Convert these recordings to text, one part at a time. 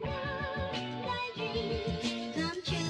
My dreams come true.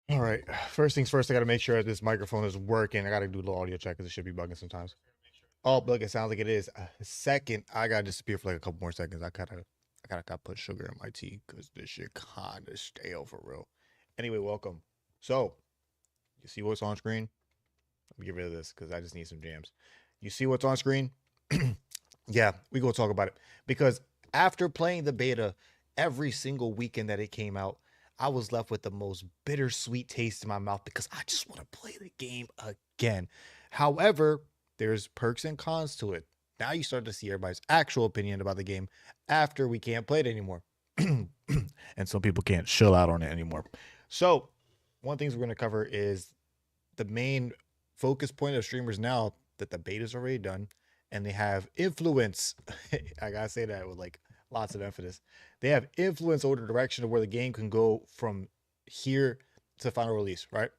All right. First things first, I got to make sure this microphone is working. I got to do a little audio check because it should be bugging sometimes. Oh, look, it sounds like it is. Second, I got to disappear for like a couple more seconds. I gotta put sugar in my tea because this shit kind of stale for real. Anyway, welcome. So, you see what's on screen? Let me get rid of this because I just need some jams. You see what's on screen? Yeah, we gonna talk about it because after playing the beta every single weekend that it came out, I was left with the most bittersweet taste in my mouth because I just want to play the game again. However, there's perks and cons to it. Now you start to see everybody's actual opinion about the game after we can't play it anymore. And some people can't chill out on it anymore. So, one of the things we're going to cover is the main focus point of streamers now that the beta's already done and they have influence. I gotta say that with like lots of emphasis. They have influence over the direction of where the game can go from here to final release, right?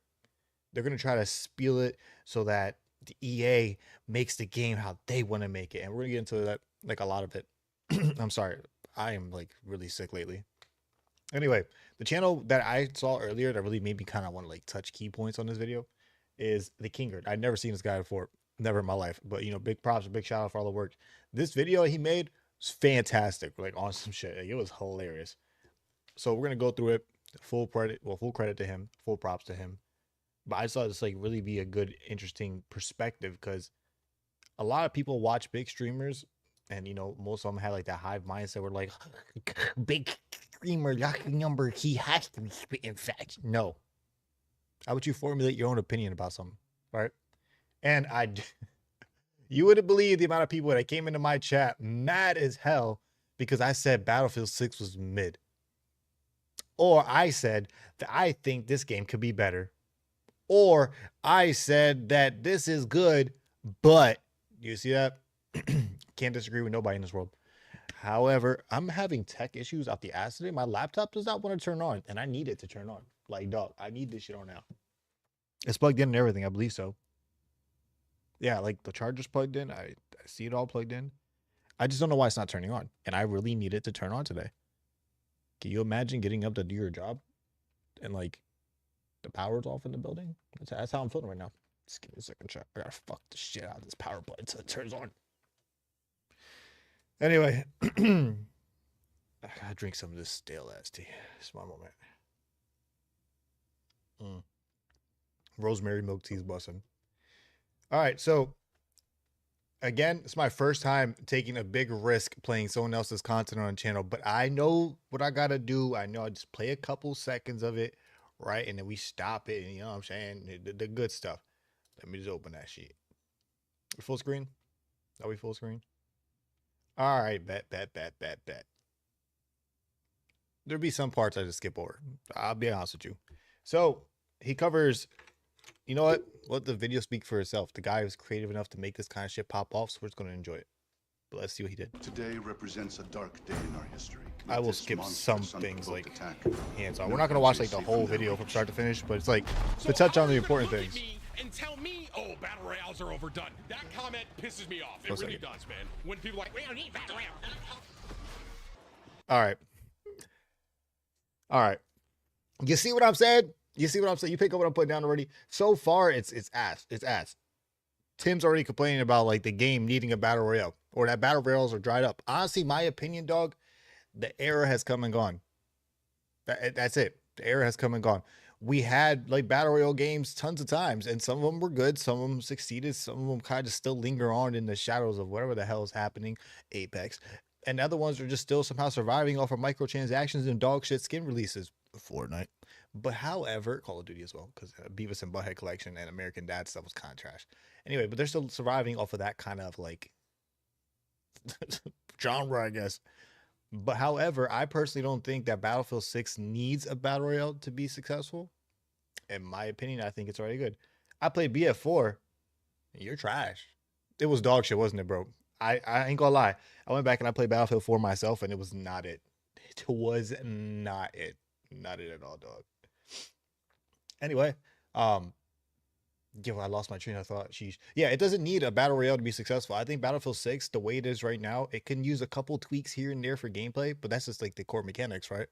They're gonna try to spiel it so that the EA makes the game how they want to make it. And we're gonna get into that, like a lot of it. I'm sorry. I am like really sick lately. Anyway, the channel that I saw earlier that really made me kind of want to like touch key points on this video is the Kingard. I'd never seen this guy before, never in my life. But you know, big props, big shout out for all the work. This video he made was fantastic, like on some shit. Like, it was hilarious. So we're gonna go through it. Full credit, well, full credit to him, full props to him. But I saw this like really be a good, interesting perspective because a lot of people watch big streamers, and you know, most of them have like that hive mindset where like big streamer, lucky number, he has to be spitting facts. No, how about you formulate your own opinion about something, right? And you wouldn't believe the amount of people that came into my chat mad as hell because I said Battlefield 6 was mid. Or I said that I think this game could be better. Or I said that this is good, but you see that? Can't disagree with nobody in this world. However, I'm having tech issues out the ass today. My laptop does not want to turn on, and I need it to turn on. Like, dog, I need this shit on now. It's plugged in and everything. I believe so. Yeah, like the charger's plugged in. I see it all plugged in. I just don't know why it's not turning on. And I really need it to turn on today. Can you imagine getting up to do your job and like the power's off in the building? That's how I'm feeling right now. Just give me a second, chat. I gotta fuck the shit out of this power button until it turns on. Anyway, I gotta drink some of this stale ass tea. It's my moment. Rosemary milk tea is busting. All right, so again, it's my first time taking a big risk playing someone else's content on a channel, but I know what I gotta do. I know I just play a couple seconds of it, right? And then we stop it, and you know what I'm saying? The good stuff. Let me just open that shit. Full screen? Are we full screen? All right, bet. There'll be some parts I just skip over. I'll be honest with you. So he covers You know what? Let the video speak for itself. The guy was creative enough to make this kind of shit pop off, so we're just gonna enjoy it. But let's see what he did. Today represents a dark day in our history. I will skip some things like hands on. We're not gonna watch like the whole video from start to finish, but it's like to touch on the important things. And tell me, oh, battle royales are overdone. That comment pisses me off. It really does, man. When people are like, we don't need battle royale. All right. All right. You see what I'm saying? You see what I'm saying? You pick up what I'm putting down already. So far, it's ass. It's ass. Tim's already complaining about like the game needing a battle royale or that battle royales are dried up. Honestly, my opinion, dog, the era has come and gone. That's it. The era has come and gone. We had like battle royale games tons of times, and some of them were good. Some of them succeeded. Some of them kind of still linger on in the shadows of whatever the hell is happening. Apex. And the other ones are just still somehow surviving off of microtransactions and dog shit skin releases. Fortnite. But however, Call of Duty as well, because Beavis and Butthead Collection and American Dad stuff was kind of trash. Anyway, but they're still surviving off of that kind of like genre, I guess. But however, I personally don't think that Battlefield 6 needs a battle royale to be successful. In my opinion, I think it's already good. I played BF4. You're trash. It was dog shit, wasn't it, bro? I ain't gonna lie. I went back and I played Battlefield 4 myself, and it was not it. It was not it. Not it at all, dog. Anyway, I lost my train of thought. Sheesh. Yeah, it doesn't need a battle royale to be successful. I think Battlefield 6, the way it is right now, it can use a couple tweaks here and there for gameplay, but that's just like the core mechanics, right?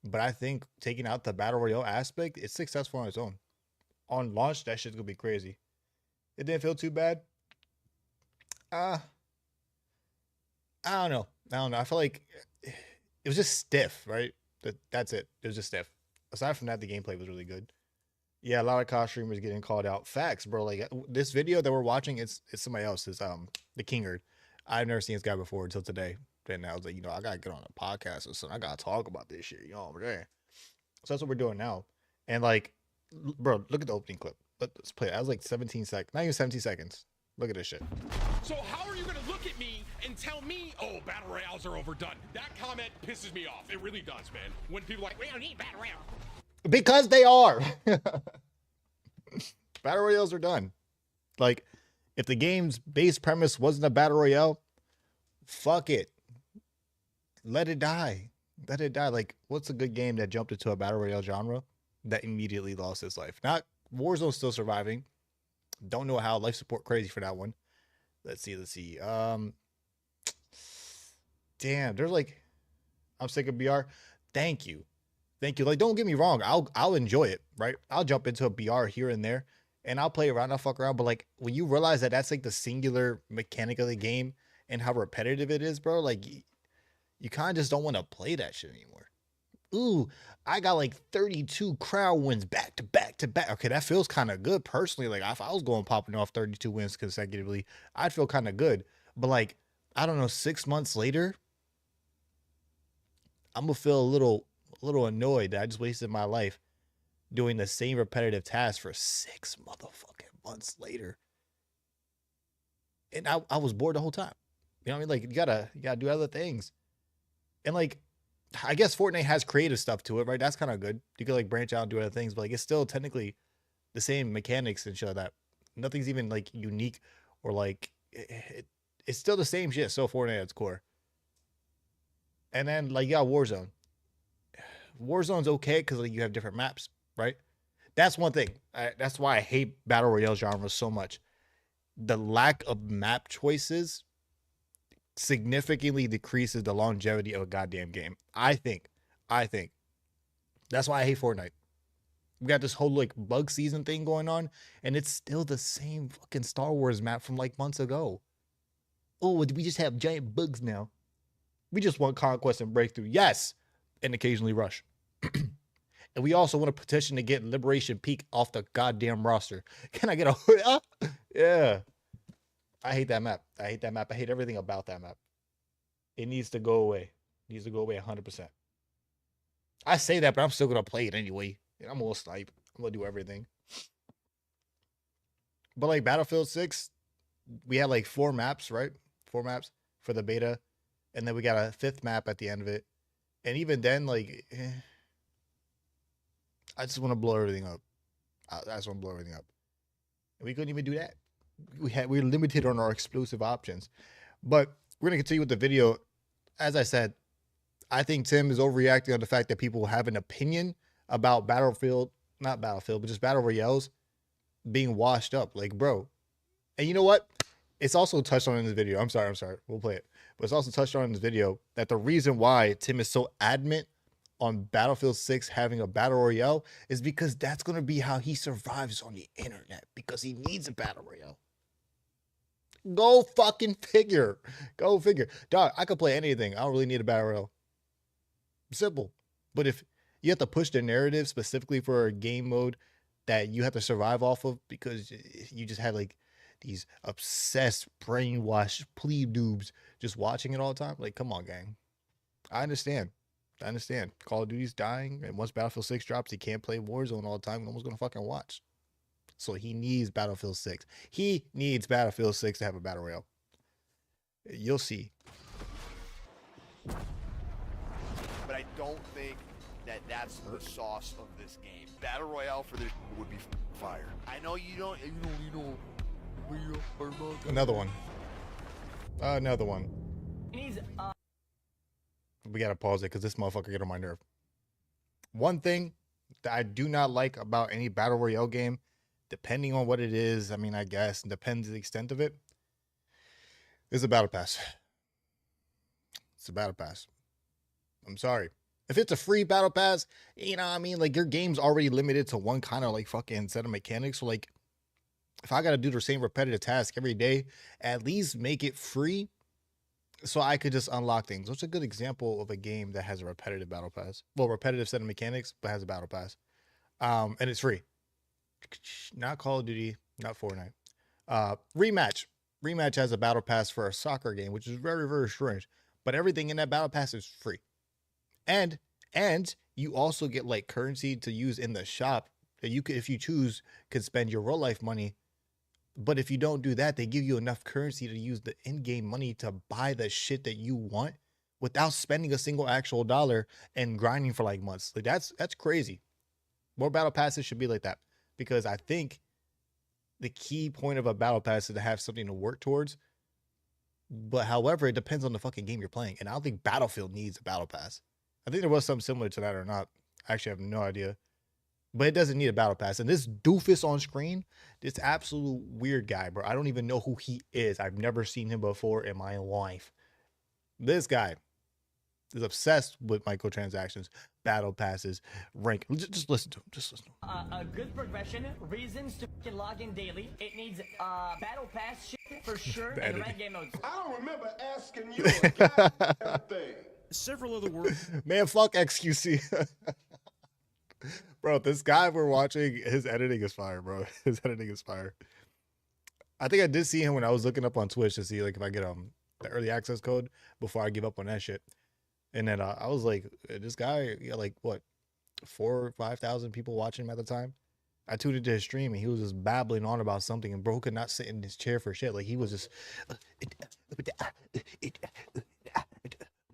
But I think taking out the battle royale aspect, it's successful on its own. On launch, that shit's gonna be crazy. It didn't feel too bad. I don't know. I feel like it was just stiff, right? That's it. It was just stiff. Aside from that, the gameplay was really good. Yeah, a lot of COD streamers getting called out. Facts, bro. Like this video that we're watching, it's somebody else's. The Kingard. I've never seen this guy before until today. Then I was like, I gotta get on a podcast or something. I gotta talk about this shit. You know what I'm saying? So that's what we're doing now. And like, bro, look at the opening clip. Let's play it. That was like 17 seconds. Not even 17 seconds. Look at this shit. So how are you gonna look at me and tell me, oh, battle royales are overdone? That comment pisses me off. It really does, man. When people are like, we don't need battle royale. Because they are. Battle royales are done. Like, if the game's base premise wasn't a battle royale, fuck it. Let it die. Let it die. Like, what's a good game that jumped into a battle royale genre that immediately lost its life? Not Warzone's still surviving. Don't know how. Life support crazy for that one. Let's see. Damn, there's like, I'm sick of BR. Thank you. Like, don't get me wrong. I'll enjoy it, right? I'll jump into a BR here and there, and I'll play around. I'll fuck around. But like, when you realize that that's like the singular mechanic of the game and how repetitive it is, bro, like you kind of just don't want to play that shit anymore. Ooh, I got like 32 crowd wins back to back to back. Okay, that feels kind of good personally. Like if I was going popping off 32 wins consecutively, I'd feel kind of good. But like, I don't know, 6 months later, I'm gonna feel a little annoyed that I just wasted my life doing the same repetitive task for 6 motherfucking months later. And I was bored the whole time. You know what I mean? Like you gotta do other things. And like, I guess Fortnite has creative stuff to it, right? That's kind of good. You can like branch out and do other things, but like it's still technically the same mechanics and shit like that. Nothing's even like unique or like it's still the same shit. So Fortnite at its core. And then like you got Warzone. Warzone's okay because like you have different maps, right? That's one thing. That's why I hate battle royale genres so much. The lack of map choices significantly decreases the longevity of a goddamn game. I think. That's why I hate Fortnite. We got this whole like bug season thing going on, and it's still the same fucking Star Wars map from like months ago. Oh, we just have giant bugs now. We just want conquest and breakthrough. Yes. And occasionally rush. And we also want to petition to get Liberation Peak off the goddamn roster. Can I get a yeah. I hate that map. I hate everything about that map. It needs to go away. It needs to go away 100%. I say that, but I'm still gonna play it anyway. I'm gonna snipe. I'm gonna do everything. But like Battlefield 6, we had like 4 maps, right? 4 maps for the beta. And then we got a 5th map at the end of it. And even then, like, I just want to blow everything up. and we couldn't even do that. We're limited on our explosive options. But we're gonna continue with the video. As I said, I think Tim is overreacting on the fact that people have an opinion about not Battlefield, but just battle royales being washed up. Like, bro. And you know what? It's also touched on in this video. I'm sorry. We'll play it. But it's also touched on in this video that the reason why Tim is so adamant on Battlefield 6 having a battle royale is because that's going to be how he survives on the internet, because he needs a battle royale. Go fucking figure. Go figure. Dog, I could play anything. I don't really need a battle royale. Simple. But if you have to push the narrative specifically for a game mode that you have to survive off of because you just have like these obsessed, brainwashed plebe noobs just watching it all the time, like, come on, gang. I understand. Call of Duty's dying, and once Battlefield 6 drops, he can't play Warzone all the time. No one's gonna fucking watch. So he needs Battlefield 6. He needs Battlefield 6 to have a battle royale. You'll see. But I don't think that that's the sauce of this game. Battle Royale for this would be fire. I know you don't. Another one. We gotta pause it because this motherfucker get on my nerve. One thing that I do not like about any battle royale game, depending on what it is, I mean, I guess, depends the extent of it, is the battle pass. It's a battle pass. I'm sorry. If it's a free battle pass, you know what I mean? Like, your game's already limited to one kind of like fucking set of mechanics. So like, if I got to do the same repetitive task every day, at least make it free so I could just unlock things. Which is a good example of a game that has a repetitive battle pass. Well, repetitive set of mechanics, but has a battle pass. And it's free. Not Call of Duty, not Fortnite. Rematch. Rematch has a battle pass for a soccer game, which is very, very strange. But everything in that battle pass is free. And you also get like currency to use in the shop that you could, if you choose, could spend your real life money. But if you don't do that, they give you enough currency to use the in-game money to buy the shit that you want without spending a single actual dollar and grinding for like months. Like, that's crazy. More battle passes should be like that, because I think the key point of a battle pass is to have something to work towards. But however, it depends on the fucking game you're playing. And I don't think Battlefield needs a battle pass. I think there was something similar to that or not. I actually have no idea. But it doesn't need a battle pass. And this doofus on screen, this absolute weird guy, bro. I don't even know who he is. I've never seen him before in my life. This guy is obsessed with microtransactions, battle passes, rank. Just listen to him. Just listen to him. A good progression, reasons to log in daily. It needs battle pass shit for sure, and rank game modes. I don't remember asking you a goddamn thing. Several other words. Man, fuck XQC. Bro, this guy we're watching, his editing is fire, bro. His editing is fire. I think I did see him when I was looking up on Twitch to see like if I get the early access code before I give up on that shit. And then I was like, this guy, like what, 4,000 or 5,000 people watching him at the time. I tuned into his stream and he was just babbling on about something, and bro could not sit in his chair for shit. Like, he was just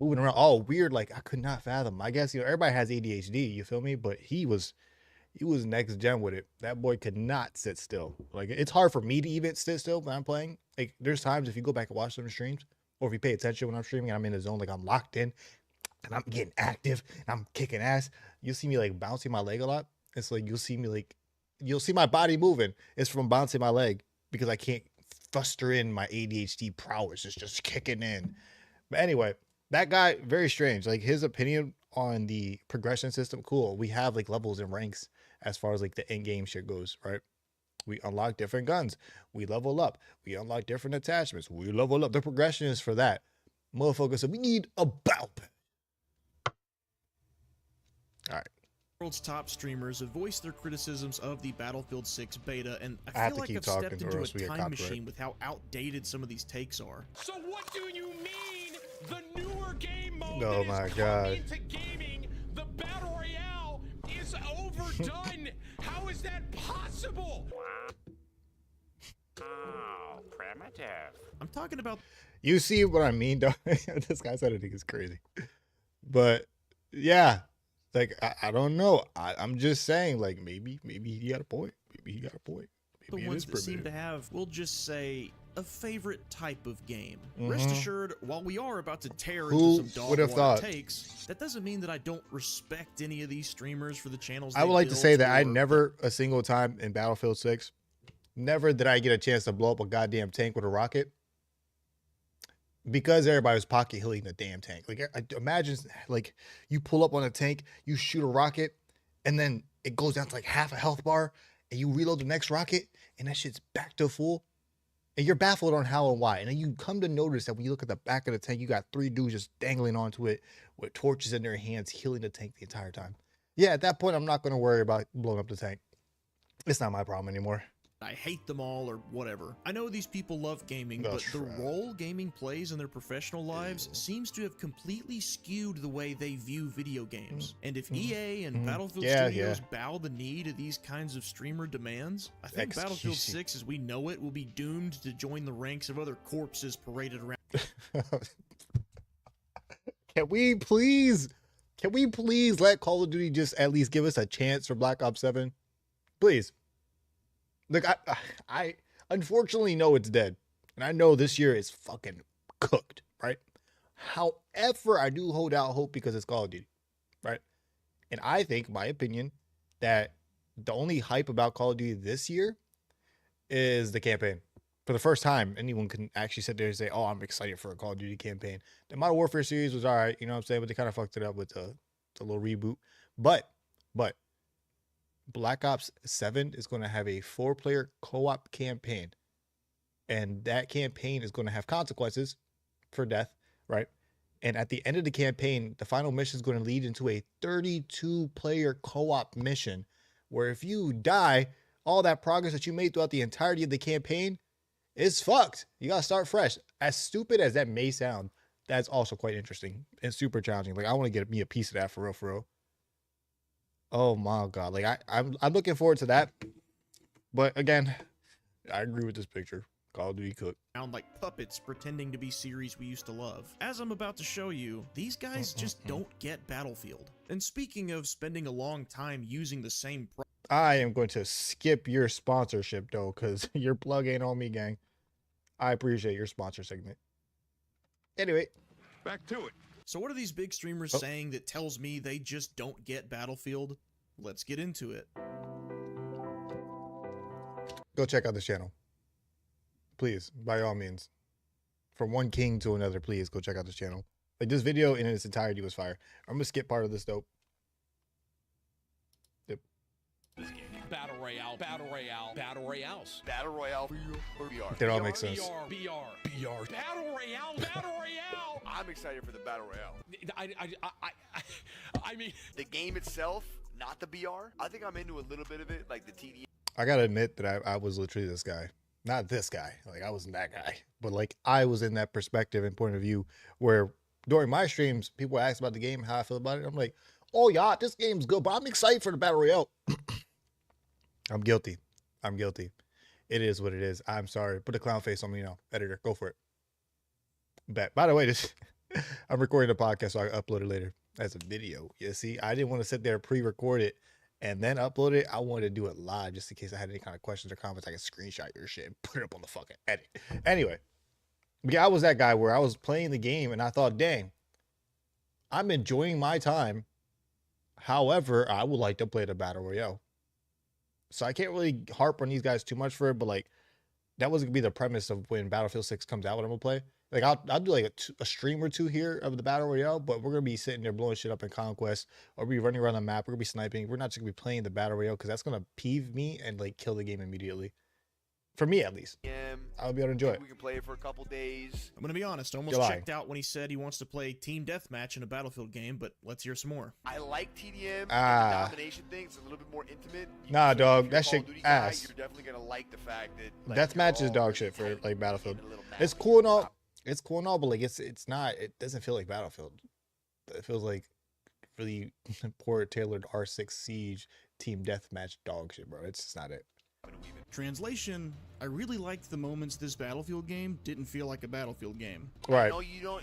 moving around all weird. Like, I could not fathom. I guess, everybody has ADHD, you feel me? But he was next gen with it. That boy could not sit still. Like, it's hard for me to even sit still when I'm playing. Like, there's times if you go back and watch some streams, or if you pay attention when I'm streaming and I'm in the zone, like I'm locked in and I'm getting active and I'm kicking ass, you'll see me like bouncing my leg a lot. It's like, you'll see my body moving. It's from bouncing my leg because I can't fuster in my ADHD prowess. It's just kicking in. But anyway, that guy, very strange. Like, his opinion on the progression system, cool. We have like levels and ranks as far as like the end game shit goes, right? We unlock different guns. We level up. We unlock different attachments. We level up. The progression is for that. Motherfucker said, we need a battle pass. All right. World's top streamers have voiced their criticisms of the Battlefield 6 beta, and I I have feel to like keep I've talking stepped or into a else we get time copyright. machine with how outdated some of these takes are. So what do you mean the newer game mode Oh that my is God. coming to gaming, the Battle Royale, is overdone? How is that possible? Oh, primitive. I'm talking about You see what I mean, dog? This guy's editing is crazy. But yeah, like, I don't know. I'm just saying, like, maybe he got a point. Maybe he got a point. the ones that seem to have, we'll just say, a favorite type of game. Rest assured, while we are about to tear into some dog water takes, that doesn't mean that I don't respect any of these streamers for the channels I would like to say that I never a single time in Battlefield 6, never did I get a chance to blow up a goddamn tank with a rocket because everybody was pocket healing the damn tank. Like, I imagine, like, you pull up on a tank, you shoot a rocket, and then it goes down to like half a health bar, and you reload the next rocket, and that shit's back to full. And you're baffled on how and why. And then you come to notice that when you look at the back of the tank, you got 3 dudes just dangling onto it with torches in their hands, healing the tank the entire time. Yeah, at that point, I'm not going to worry about blowing up the tank. It's not my problem anymore. I hate them all or whatever. I know these people love gaming, but the role gaming plays in their professional lives seems to have completely skewed the way they view video games. And if EA and Battlefield Studios bow the knee to these kinds of streamer demands, I think Battlefield 6 as we know it will be doomed to join the ranks of other corpses paraded around. Can we please let Call of Duty just at least give us a chance for Black Ops 7? Please. Look, I unfortunately know it's dead. And I know this year is fucking cooked, right? However, I do hold out hope because it's Call of Duty, right? And I think, my opinion, that the only hype about Call of Duty this year is the campaign. For the first time, anyone can actually sit there and say, oh, I'm excited for a Call of Duty campaign. The Modern Warfare series was all right, you know what I'm saying? But they kind of fucked it up with the little reboot. But Black Ops 7 is going to have a 4-player co-op campaign. And that campaign is going to have consequences for death, right? And at the end of the campaign, the final mission is going to lead into a 32-player co-op mission where if you die, all that progress that you made throughout the entirety of the campaign is fucked. You got to start fresh. As stupid as that may sound, that's also quite interesting and super challenging. Like, I want to get me a piece of that for real. Oh my God. Like, I'm looking forward to that. But again, I agree with this picture. Call of Duty cook. Sound like puppets pretending to be series we used to love. As I'm about to show you, these guys just don't get Battlefield. And speaking of spending a long time using the same I am going to skip your sponsorship though, because your plug ain't on me, gang. I appreciate your sponsor segment. Anyway, back to it. So what are these big streamers saying that tells me they just don't get Battlefield? Let's get into it. Go check out this channel. Please, by all means. From one king to another, please go check out this channel. Like, this video in its entirety was fire. I'm going to skip part of this, though. Yep. Battle Royale, Battle Royale, Battle Royales. Battle Royale or BR? That all makes sense. BR. Battle Royale, Battle Royale. I'm excited for the Battle Royale. I mean, the game itself, not the BR. I think I'm into a little bit of it, like the TD. I gotta admit that I was literally this guy. Not this guy. Like, I wasn't that guy. But, like, I was in that perspective and point of view where during my streams, people ask about the game, how I feel about it. I'm like, oh, yeah, this game's good, but I'm excited for the Battle Royale. I'm guilty. It is what it is. I'm sorry. Put a clown face on me now. Editor, go for it. Bet. By the way, this I'm recording the podcast, so I can upload it later as a video. You see, I didn't want to sit there pre-record it and then upload it. I wanted to do it live just in case I had any kind of questions or comments. I could screenshot your shit and put it up on the fucking edit. Anyway, yeah, I was that guy where I was playing the game and I thought, dang, I'm enjoying my time. However, I would like to play the Battle Royale. So I can't really harp on these guys too much for it, but like, that was gonna be the premise of when Battlefield 6 comes out, what I'm gonna play. Like, I'll do like a stream or two here of the Battle Royale, but we're gonna be sitting there blowing shit up in Conquest, or we're running around the map, we're gonna be sniping. We're not just gonna be playing the Battle Royale because that's gonna peeve me and like kill the game immediately. For me, at least. I'll be able to enjoy it. We can play it for a couple days. I'm gonna be honest, I almost checked out when he said he wants to play team deathmatch in a Battlefield game, but let's hear some more. I like TDM. And the domination thing. It's a little bit more intimate. Nah, dog, that shit ass. You're definitely gonna like the fact that like, deathmatch is dog shit for like Battlefield. It's cool and all. It's cool and all, but like it's not. It doesn't feel like Battlefield. It feels like really poor tailored R6 Siege team deathmatch dog shit, bro. It's just not it. Translation, I really liked the moments this Battlefield game didn't feel like a Battlefield game. Right. No, you don't.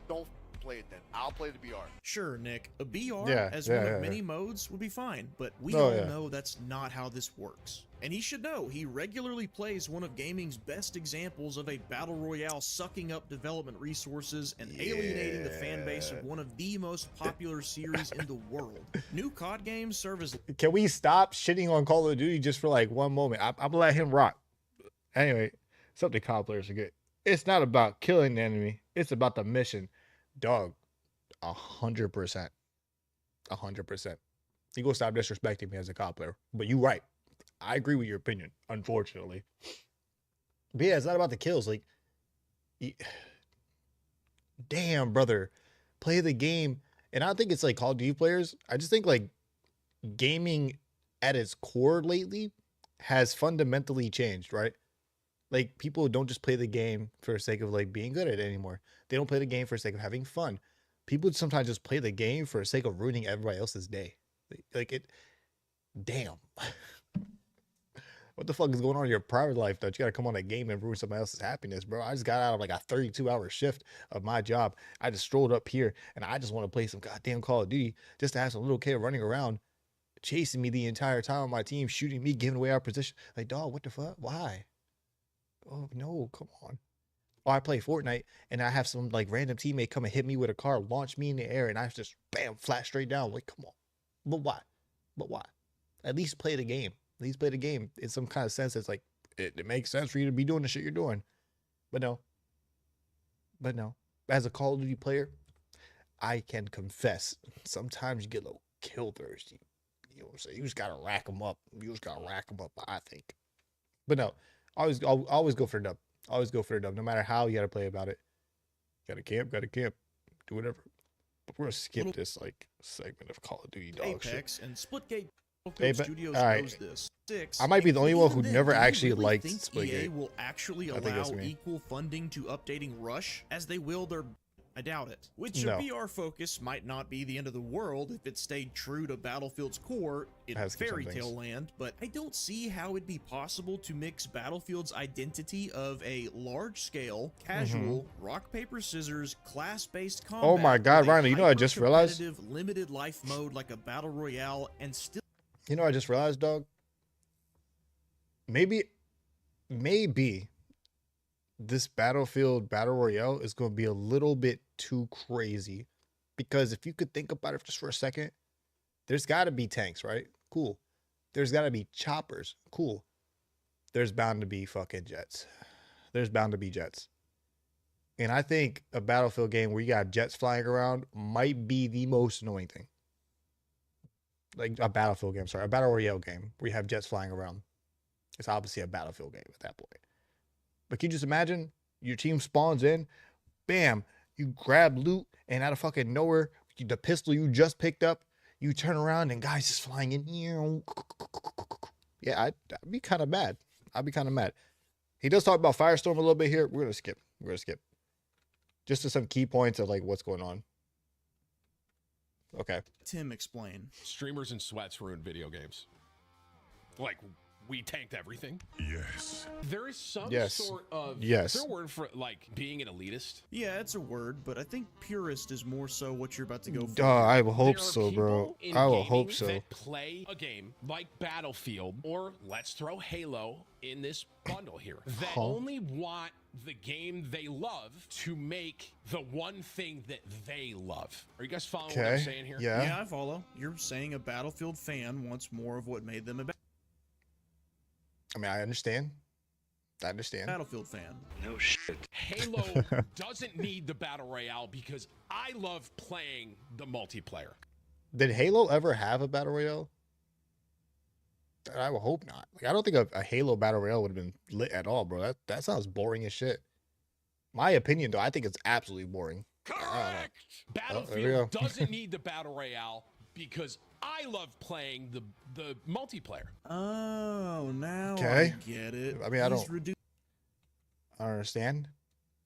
Don't play it then. I'll play the BR. Sure, Nick. A BR Yeah, as yeah, one yeah, of many yeah. modes would be fine, but we Oh, all yeah. know that's not how this works. And he should know, he regularly plays one of gaming's best examples of a battle royale sucking up development resources and alienating the fan base of one of the most popular series in the world. New COD games serve as... Can we stop shitting on Call of Duty just for like one moment? I'm gonna let him rock. Anyway, something COD players forget. It's not about killing the enemy. It's about the mission. Dog, 100%. 100%. You go stop disrespecting me as a COD player. But you right. I agree with your opinion, unfortunately. But yeah, it's not about the kills. Like, damn, brother. Play the game. And I don't think it's like Call of Duty players. I just think like gaming at its core lately has fundamentally changed, right? Like, people don't just play the game for the sake of like being good at it anymore. They don't play the game for the sake of having fun. People sometimes just play the game for the sake of ruining everybody else's day. Like it, damn. What the fuck is going on in your private life that you gotta come on a game and ruin somebody else's happiness, bro? I just got out of like a 32-hour shift of my job. I just strolled up here and I just want to play some goddamn Call of Duty just to have some little kid running around chasing me the entire time on my team, shooting me, giving away our position. Like, dog, what the fuck? Why? Oh no, come on. Or I play Fortnite and I have some like random teammate come and hit me with a car, launch me in the air, and I just bam, flat straight down. Like, come on. But why? But why? At least play the game. At least play the game in some kind of sense. It's like it makes sense for you to be doing the shit you're doing. But no. As a Call of Duty player, I can confess sometimes you get a little kill thirsty. You know what I'm saying? You just gotta rack them up. I think. But no, I'll always go for the dub. Always go for the dub. No matter how you gotta play about it. Gotta camp. Do whatever. But we're gonna skip this like segment of Call of Duty dog Apex shit. and Splitgate Apex, Studios all right. knows this. 6, I might be the only one who even then, never do you actually really liked think Splitgate. EA will actually I think allow that's me. equal funding to updating Rush as they will their... I doubt it. Which No. your VR focus might not be the end of the world if it stayed true to Battlefield's core in Has some fairy things. tale land, but I don't see how it'd be possible to mix Battlefield's identity of a large-scale, casual, rock, paper, scissors, class-based combat. Mm-hmm. Oh my God, with a Rhino, you know what I just realized? hyper-competitive, limited life mode like a battle royale and still... You know what I just realized, dog? Maybe this Battlefield Battle Royale is going to be a little bit too crazy. Because if you could think about it just for a second, there's got to be tanks, right? Cool. There's got to be choppers. Cool. There's bound to be fucking jets. There's bound to be jets. And I think a Battlefield game where you got jets flying around might be the most annoying thing. Like a Battlefield game, sorry, a Battle Royale game where you have jets flying around. It's obviously a Battlefield game at that point. But can you just imagine your team spawns in, bam, you grab loot, and out of fucking nowhere, the pistol you just picked up, you turn around and guys just flying in. Yeah, I'd be kind of mad. I'd be kind of mad. He does talk about Firestorm a little bit here. We're gonna skip. Just to some key points of like what's going on. Okay. Tim explain. Streamers and sweats ruin video games. Like, we tanked everything. Yes. There is some Yes. sort of... Yes. Is there a word for, like, being an elitist? Yeah, it's a word, but I think purist is more so what you're about to go for. I will hope There are so, bro. people in I will gaming hope so. That play a game like Battlefield, or let's throw Halo in this bundle here, that only want the game they love to make the one thing that they love. Are you guys following what I'm saying here? Yeah. Yeah, I follow. You're saying a Battlefield fan wants more of what made them a I mean, I understand. Battlefield fan. No shit. Halo doesn't need the Battle Royale because I love playing the multiplayer. Did Halo ever have a Battle Royale? I would hope not. Like, I don't think a Halo Battle Royale would have been lit at all, bro. That sounds boring as shit. My opinion, though, I think it's absolutely boring. Correct! there we Battlefield go. doesn't need the Battle Royale because I love playing the multiplayer. Oh, now Okay. I get it. I mean, I He's don't- reduced I don't understand.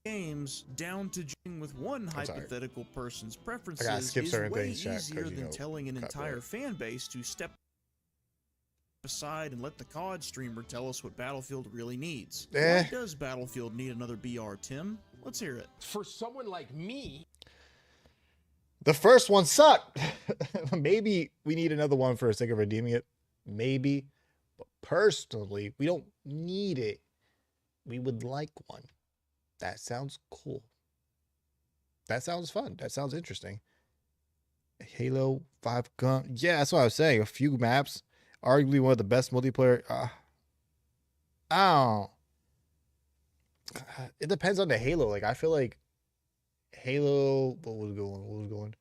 games down to judging with one sorry. hypothetical person's preferences skip is certain way things, chat, 'cause, easier you than know, telling an copyright. entire fan base to step aside and let the COD streamer tell us what Battlefield really needs. Eh. Why does Battlefield need another BR, Tim? Let's hear it. For someone like me, The first one sucked. Maybe we need another one for the sake of redeeming it. Maybe. But personally, we don't need it. We would like one. That sounds cool. That sounds fun. That sounds interesting. Halo 5 gun. Yeah, that's what I was saying. A few maps. Arguably one of the best multiplayer. I don't. It depends on the Halo. Like, I feel like Halo. What was going?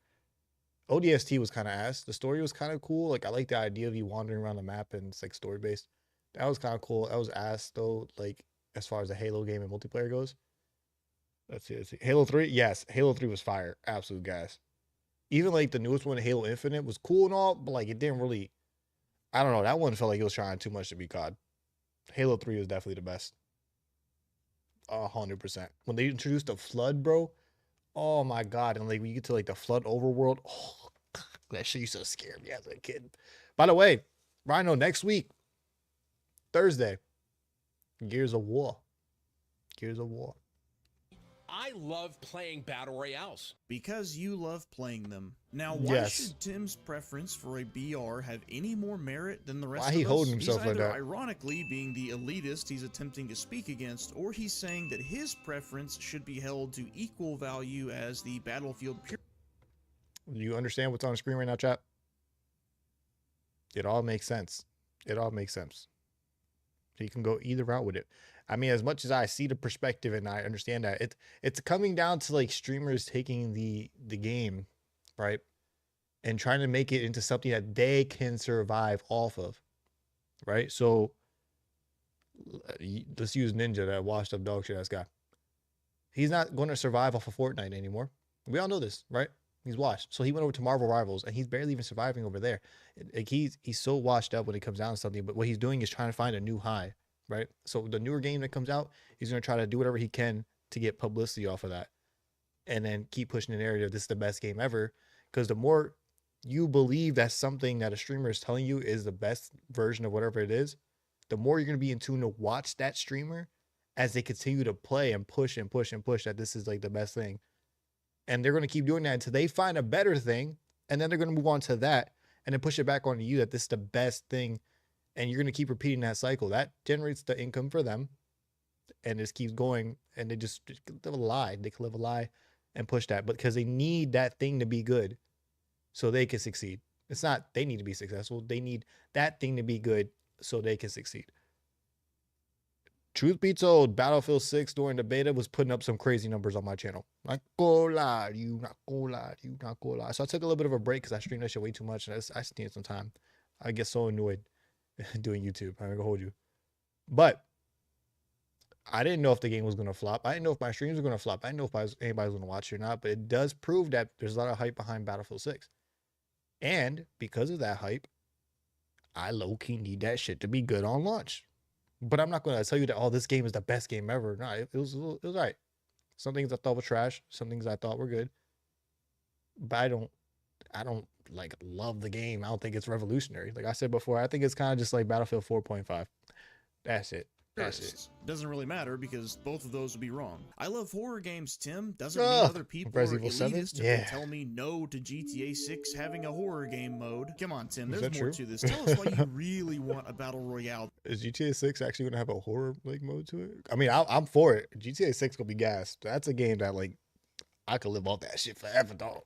ODST was kind of ass. The story was kind of cool. Like, I like the idea of you wandering around the map and it's like story based. That was kind of cool. That was ass though. Like, as far as the Halo game and multiplayer goes. Let's see. Halo 3. Yes, Halo 3 was fire. Absolute gas. Even like the newest one, Halo Infinite, was cool and all, but like it didn't really. I don't know. That one felt like it was trying too much to be COD. Halo 3 was definitely the best. 100%. When they introduced the flood, bro. Oh my god. And like when you get to like the flood overworld, oh, that shit used to scare me as a kid. By the way, Rhino, next week, Thursday, Gears of War. Gears of War. I love playing battle royales. Because you love playing them. Now, why should Tim's preference for a BR have any more merit than the rest of us? Why he holding himself like that? Ironically being the elitist he's attempting to speak against, or he's saying that his preference should be held to equal value as the Battlefield pure. You understand what's on the screen right now, chat? It all makes sense. It all makes sense. So you can go either route with it. I mean, as much as I see the perspective and I understand that, it's coming down to like streamers taking the game, right, and trying to make it into something that they can survive off of, right? So let's use Ninja, that washed up dog shit ass guy. He's not going to survive off of Fortnite anymore. We all know this, right? He's washed. So he went over to Marvel Rivals and he's barely even surviving over there. Like he's so washed up when it comes down to something, but what he's doing is trying to find a new high. Right? So the newer game that comes out, he's going to try to do whatever he can to get publicity off of that. And then keep pushing the narrative, this is the best game ever. Because the more you believe that something that a streamer is telling you is the best version of whatever it is, the more you're going to be in tune to watch that streamer as they continue to play and push and push and push that this is like the best thing. And they're going to keep doing that until they find a better thing. And then they're going to move on to that and then push it back onto you that this is the best thing. And you're going to keep repeating that cycle. That generates the income for them. And just keeps going. And they just live a lie. They can live a lie and push that. But because they need that thing to be good so they can succeed. It's not they need to be successful. They need that thing to be good so they can succeed. Truth be told, Battlefield 6 during the beta was putting up some crazy numbers on my channel. Not gonna lie, not gonna lie. So I took a little bit of a break because I streamed that shit way too much. And I just needed some time. I get so annoyed doing YouTube. I'm gonna hold you. But I didn't know if the game was gonna flop. I didn't know if my streams were gonna flop. I didn't know if anybody was gonna watch it or not. But it does prove that there's a lot of hype behind Battlefield 6. And because of that hype, I low-key need that shit to be good on launch. But I'm not gonna tell you that, oh, this game is the best game ever. No, it was all right. Some things I thought were trash. Some things I thought were good. But I don't like love the game. I don't think it's revolutionary. Like I said before, I think it's kind of just like Battlefield 4.5. That's it. That's it. Doesn't really matter because both of those would be wrong. I love horror games, Tim. Doesn't mean other people are elitist if they tell me no to GTA 6 having a horror game mode. Come on, Tim. There's more to this. Tell us why you really want a battle royale. Is GTA 6 actually gonna have a horror like mode to it? I mean, I'm for it. GTA 6 gonna be gas. That's a game that like I could live off that shit forever, dog.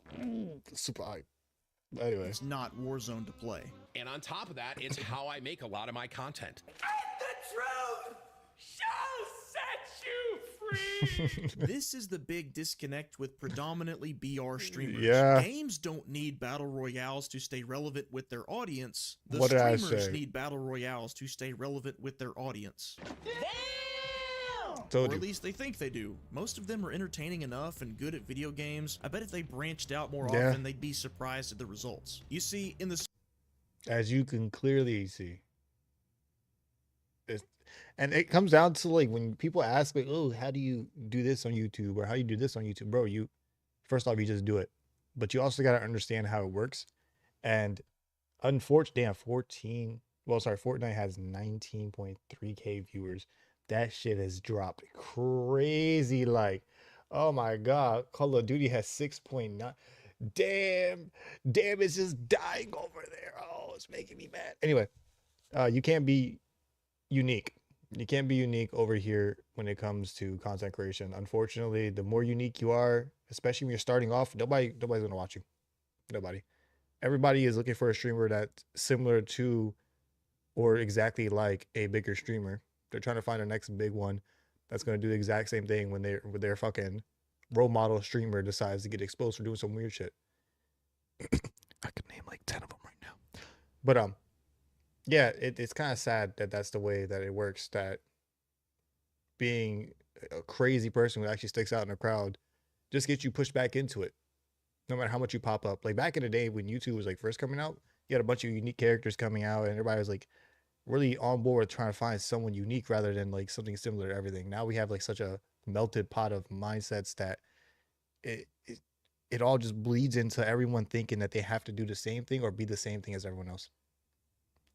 Super hype. Anyway, it's not Warzone to play. And on top of that, it's how I make a lot of my content. And the truth shall set you free. This is the big disconnect with predominantly BR streamers. Yeah. Games don't need battle royales to stay relevant with their audience. The what did I streamers say? need battle royales to stay relevant with their audience. Told or you. at least they think they do. Most of them are entertaining enough and good at video games. I bet if they branched out more often, they'd be surprised at the results. You see, in the... As you can clearly see. And it comes down to like when people ask like, oh, how do you do this on YouTube? Or how do you do this on YouTube? Bro, first off, you just do it. But you also got to understand how it works. And unfortunately, Fortnite has 19.3K viewers. That shit has dropped crazy. Like, oh my God, Call of Duty has 6.9. Damn, it's just dying over there. Oh, it's making me mad. Anyway, you can't be unique. You can't be unique over here when it comes to content creation. Unfortunately, the more unique you are, especially when you're starting off, nobody's gonna watch you. Nobody. Everybody is looking for a streamer that's similar to or exactly like a bigger streamer. They're trying to find the next big one that's gonna do the exact same thing when their fucking role model streamer decides to get exposed for doing some weird shit. I could name like 10 of them right now. But yeah, it's kind of sad that that's the way that it works, that being a crazy person who actually sticks out in a crowd just gets you pushed back into it, no matter how much you pop up. Like back in the day when YouTube was like first coming out, you had a bunch of unique characters coming out and everybody was like really on board with trying to find someone unique rather than like something similar to everything. Now we have like such a melted pot of mindsets that it all just bleeds into everyone thinking that they have to do the same thing or be the same thing as everyone else.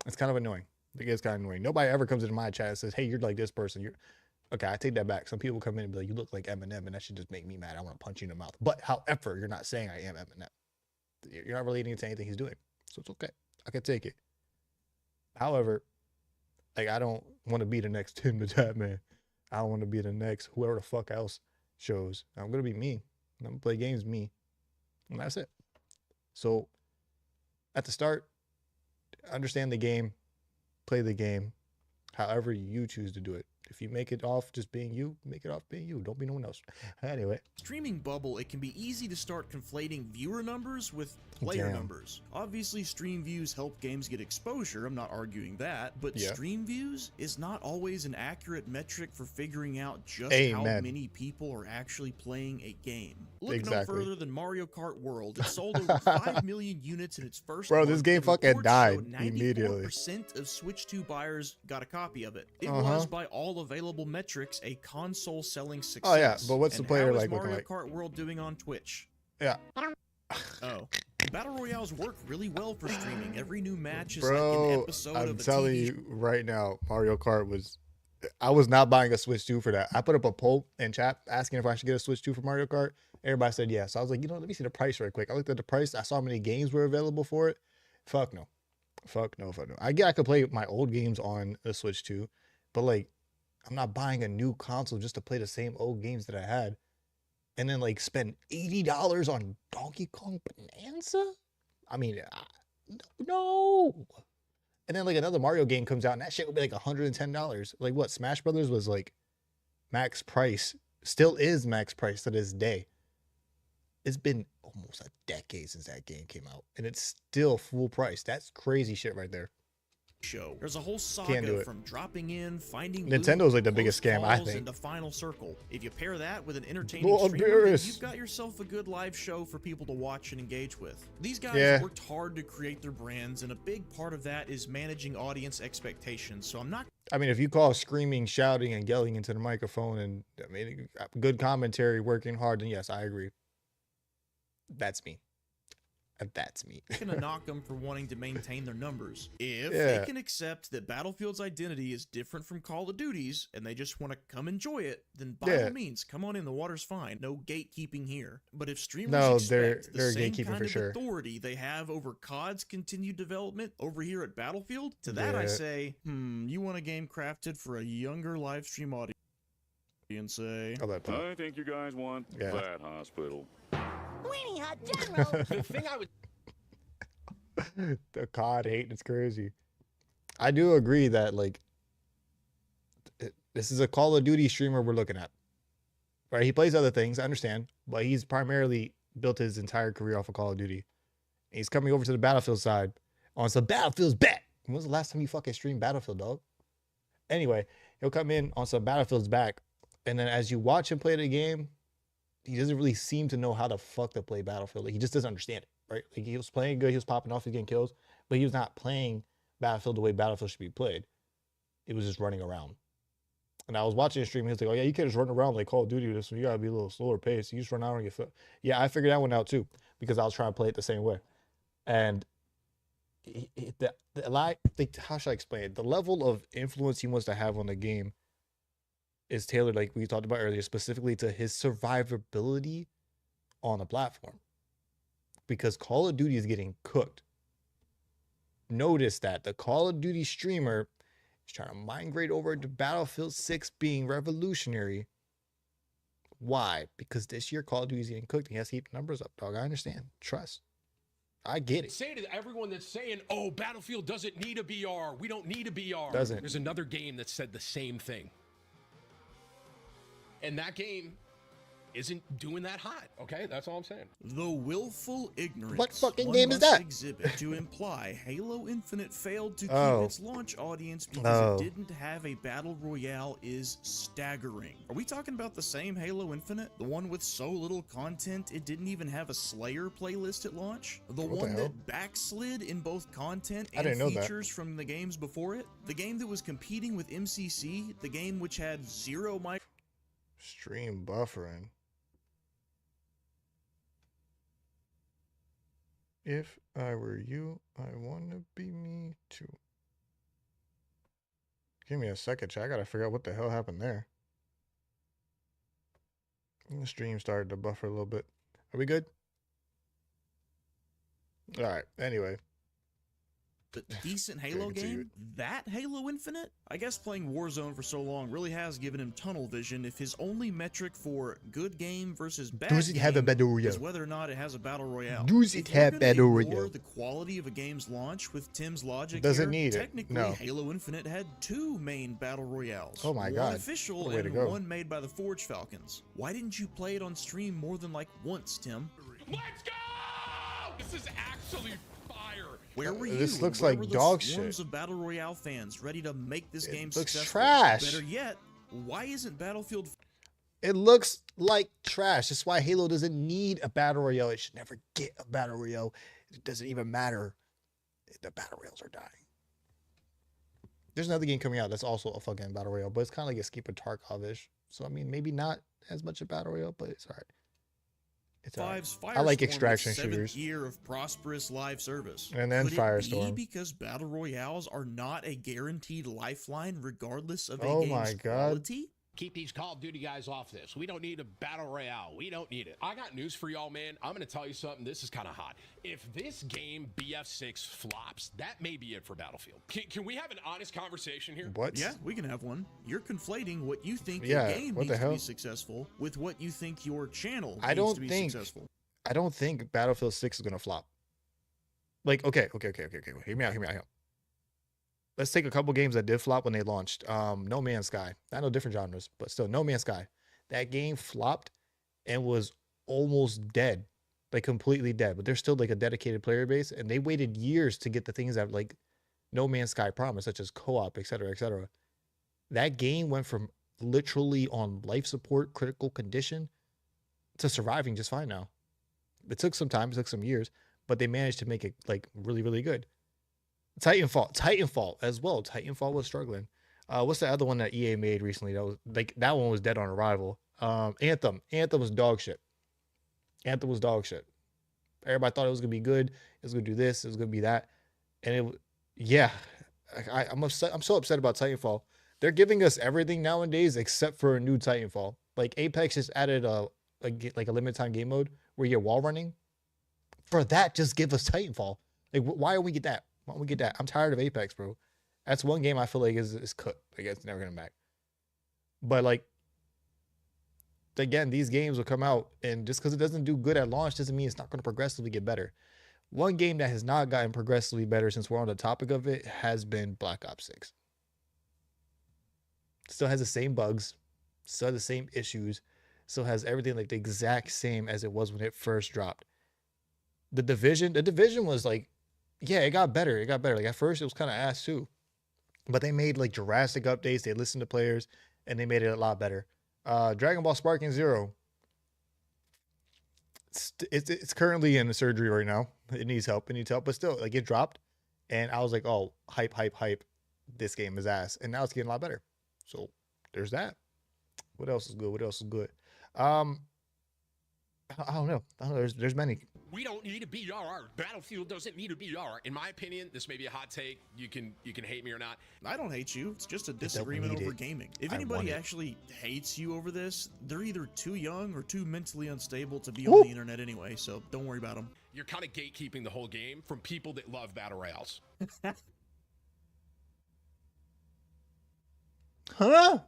It's kind of annoying. I think it's kind of annoying. Nobody ever comes into my chat and says, hey, you're like this person. You're okay. I take that back. Some people come in and be like, you look like Eminem, and that should just make me mad. I want to punch you in the mouth. But however, you're not saying I am Eminem. You're not relating to anything he's doing. So it's okay. I can take it. However, like, I don't want to be the next Tim the Tap Man. I don't want to be the next whoever the fuck else shows. I'm going to be me. I'm going to play games me. And that's it. So at the start, understand the game, play the game, however you choose to do it. If you make it off just being you, make it off being you. Don't be no one else. Anyway. Streaming bubble, it can be easy to start conflating viewer numbers with player numbers. Obviously, stream views help games get exposure, I'm not arguing that, but stream views is not always an accurate metric for figuring out just how many people are actually playing a game. Look no further than Mario Kart World. It sold over 5 million units in its first month. This game fucking died immediately. 94% of Switch 2 buyers got a copy of it. It was, by all available metrics, a console selling success. Oh yeah, but what's the player like looking like? Mario Kart World doing on Twitch? Yeah. Oh. Battle Royales work really well for streaming. Every new match is like an episode of a TV telling you right now, Mario Kart I was not buying a Switch 2 for that. I put up a poll in chat asking if I should get a Switch 2 for Mario Kart. Everybody said yes. So I was like, let me see the price right quick. I looked at the price. I saw how many games were available for it. Fuck no. Fuck no. I could play my old games on a Switch 2, but like, I'm not buying a new console just to play the same old games that I had. And then like spend $80 on Donkey Kong Bonanza? I mean, no. And then like another Mario game comes out and that shit would be like $110. Like what? Smash Brothers was like max price. Still is max price to this day. It's been almost a decade since that game came out. And it's still full price. That's crazy shit right there. Show. There's a whole saga from dropping in, finding Nintendo's like the biggest scam, I think. In the final circle. If you pair that with an entertaining streamer, you've got yourself a good live show for people to watch and engage with. These guys worked hard to create their brands, and a big part of that is managing audience expectations. So I mean, if you call screaming, shouting, and yelling into the microphone and good commentary, working hard, then yes, I agree. That's me. That's me. Gonna knock them for wanting to maintain their numbers. If they can accept that Battlefield's identity is different from Call of Duty's and they just want to come enjoy it, then by all means, come on in. The water's fine. No gatekeeping here. But if streamers expect the same kind of authority they have over COD's continued development over here at Battlefield, to that I say, you want a game crafted for a younger live stream audience? I think you guys want that hospital. Weenie Hut General. The thing I would the COD hate is crazy. I do agree that like this is a Call of Duty streamer we're looking at. Right? He plays other things, I understand, but he's primarily built his entire career off of Call of Duty. He's coming over to the Battlefield side on some Battlefield's back. When was the last time you fucking streamed Battlefield, dog? Anyway, he'll come in on some Battlefield's back, and then as you watch him play the game, he doesn't really seem to know how the fuck to play Battlefield. Like, he just doesn't understand it, right? Like, he was playing good, he was popping off, he was getting kills, but he was not playing Battlefield the way Battlefield should be played. It was just running around. And I was watching his stream, he was like, oh yeah, you can't just run around like Call of Duty this one. You gotta be a little slower pace. You just run out on your foot. Yeah, I figured that one out too, because I was trying to play it the same way. And how should I explain it? The level of influence he wants to have on the game is tailored, like we talked about earlier, specifically to his survivability on the platform. because Call of Duty is getting cooked. Notice that the Call of Duty streamer is trying to migrate over to Battlefield 6 being revolutionary. Why? Because this year Call of Duty is getting cooked. He has to keep the numbers up, dog. I understand. Trust. I get it. Say to everyone that's saying, oh, Battlefield doesn't need a BR. We don't need a BR. Doesn't. There's another game that said the same thing. And that game isn't doing that hot. Okay, that's all I'm saying. The willful ignorance What fucking one game is must that? exhibit to imply Halo Infinite failed to keep Oh. its launch audience because Oh. it didn't have a battle royale is staggering. Are we talking about the same Halo Infinite? The one with so little content it didn't even have a Slayer playlist at launch? The What the one hell? that backslid in both content I and didn't know that. features from the games before it? The game that was competing with MCC? The game which had zero Stream buffering. If I were you, I want to be me too. Give me a second, chat. I gotta figure out what the hell happened there. The stream started to buffer a little bit. Are we good? All right. Anyway. But decent Halo continue game? That Halo Infinite? I guess playing Warzone for so long really has given him tunnel vision if his only metric for good game versus bad Does it have a game battle royale? is whether or not it has a battle royale. Does If it we're have gonna battle ignore royale? the quality of a game's launch with Tim's logic Does it here, need it? technically No. Halo Infinite had two main battle royales. Oh my one God. official What a way to and go. one made by the Forge Falcons. Why didn't you play it on stream more than like once, Tim? Let's go! This is actually fire. Where were you? This and looks where like were the dog swarms shit. of Battle Royale fans ready to make this game looks successful? trash. Better yet, why isn't Battlefield It looks like trash. That's why Halo doesn't need a battle royale. It should never get a battle royale. It doesn't even matter. The battle royales are dying. There's another game coming out that's also a fucking battle royale, but it's kind of like Escape of Tarkov-ish. So I mean, maybe not as much a battle royale, but it's alright. It's alright. Five's I like Firestorm extraction its seventh shooters. year of prosperous live service? And then Could it Firestorm. be because battle royales are not a guaranteed lifeline regardless of a Oh game's my God. quality? Keep these Call of Duty guys off this. We don't need a battle royale. We don't need it. I got news for y'all, man. I'm going to tell you something. This is kind of hot. If this game, BF6, flops, that may be it for Battlefield. Can we have an honest conversation here? What? Yeah, we can have one. You're conflating what you think Yeah, your game what the needs to be hell? successful with what you think your channel I needs don't to be think- successful. I don't think Battlefield 6 is gonna flop. Like, okay. Hear me out. Let's take a couple games that did flop when they launched. No Man's Sky. I know different genres, but still, No Man's Sky. That game flopped and was almost dead, like completely dead. But there's still like a dedicated player base, and they waited years to get the things that like No Man's Sky promised, such as co-op, etc., etc. That game went from literally on life support, critical condition, to surviving just fine now. It took some time, it took some years, but they managed to make it like really, really good. Titanfall as well. Titanfall was struggling. What's the other one that EA made recently? That was like that one was dead on arrival. Anthem was dog shit. Anthem was dog shit. Everybody thought it was gonna be good. It was gonna do this. It was gonna be that, and I'm upset. I'm so upset about Titanfall. They're giving us everything nowadays except for a new Titanfall. Like Apex just added a limited time game mode where you're wall running. For that, just give us Titanfall. Like, why don't we get that? Why don't we get that? I'm tired of Apex, bro. That's one game I feel like is cooked. Like, it's never gonna back. But like, again, these games will come out, and just because it doesn't do good at launch doesn't mean it's not going to progressively get better. One game that has not gotten progressively better since we're on the topic of it has been Black Ops 6. Still has the same bugs, still has the same issues, still has everything like the exact same as it was when it first dropped. The Division was like, yeah, it got better. Like at first it was kind of ass too, but they made like drastic updates. They listened to players and they made it a lot better. Dragon Ball Sparking Zero. It's currently in the surgery right now. It needs help. But still, like it dropped, and I was like, oh, hype. This game is ass, and now it's getting a lot better. So there's that. What else is good? How I don't know. There's many. We don't need a BR. Battlefield doesn't need a BR. In my opinion, this may be a hot take. You can hate me or not. I don't hate you. It's just a disagreement over gaming. If anybody actually hates you over this, they're either too young or too mentally unstable to be on the internet anyway, so don't worry about them. You're kind of gatekeeping the whole game from people that love battle royales. Huh?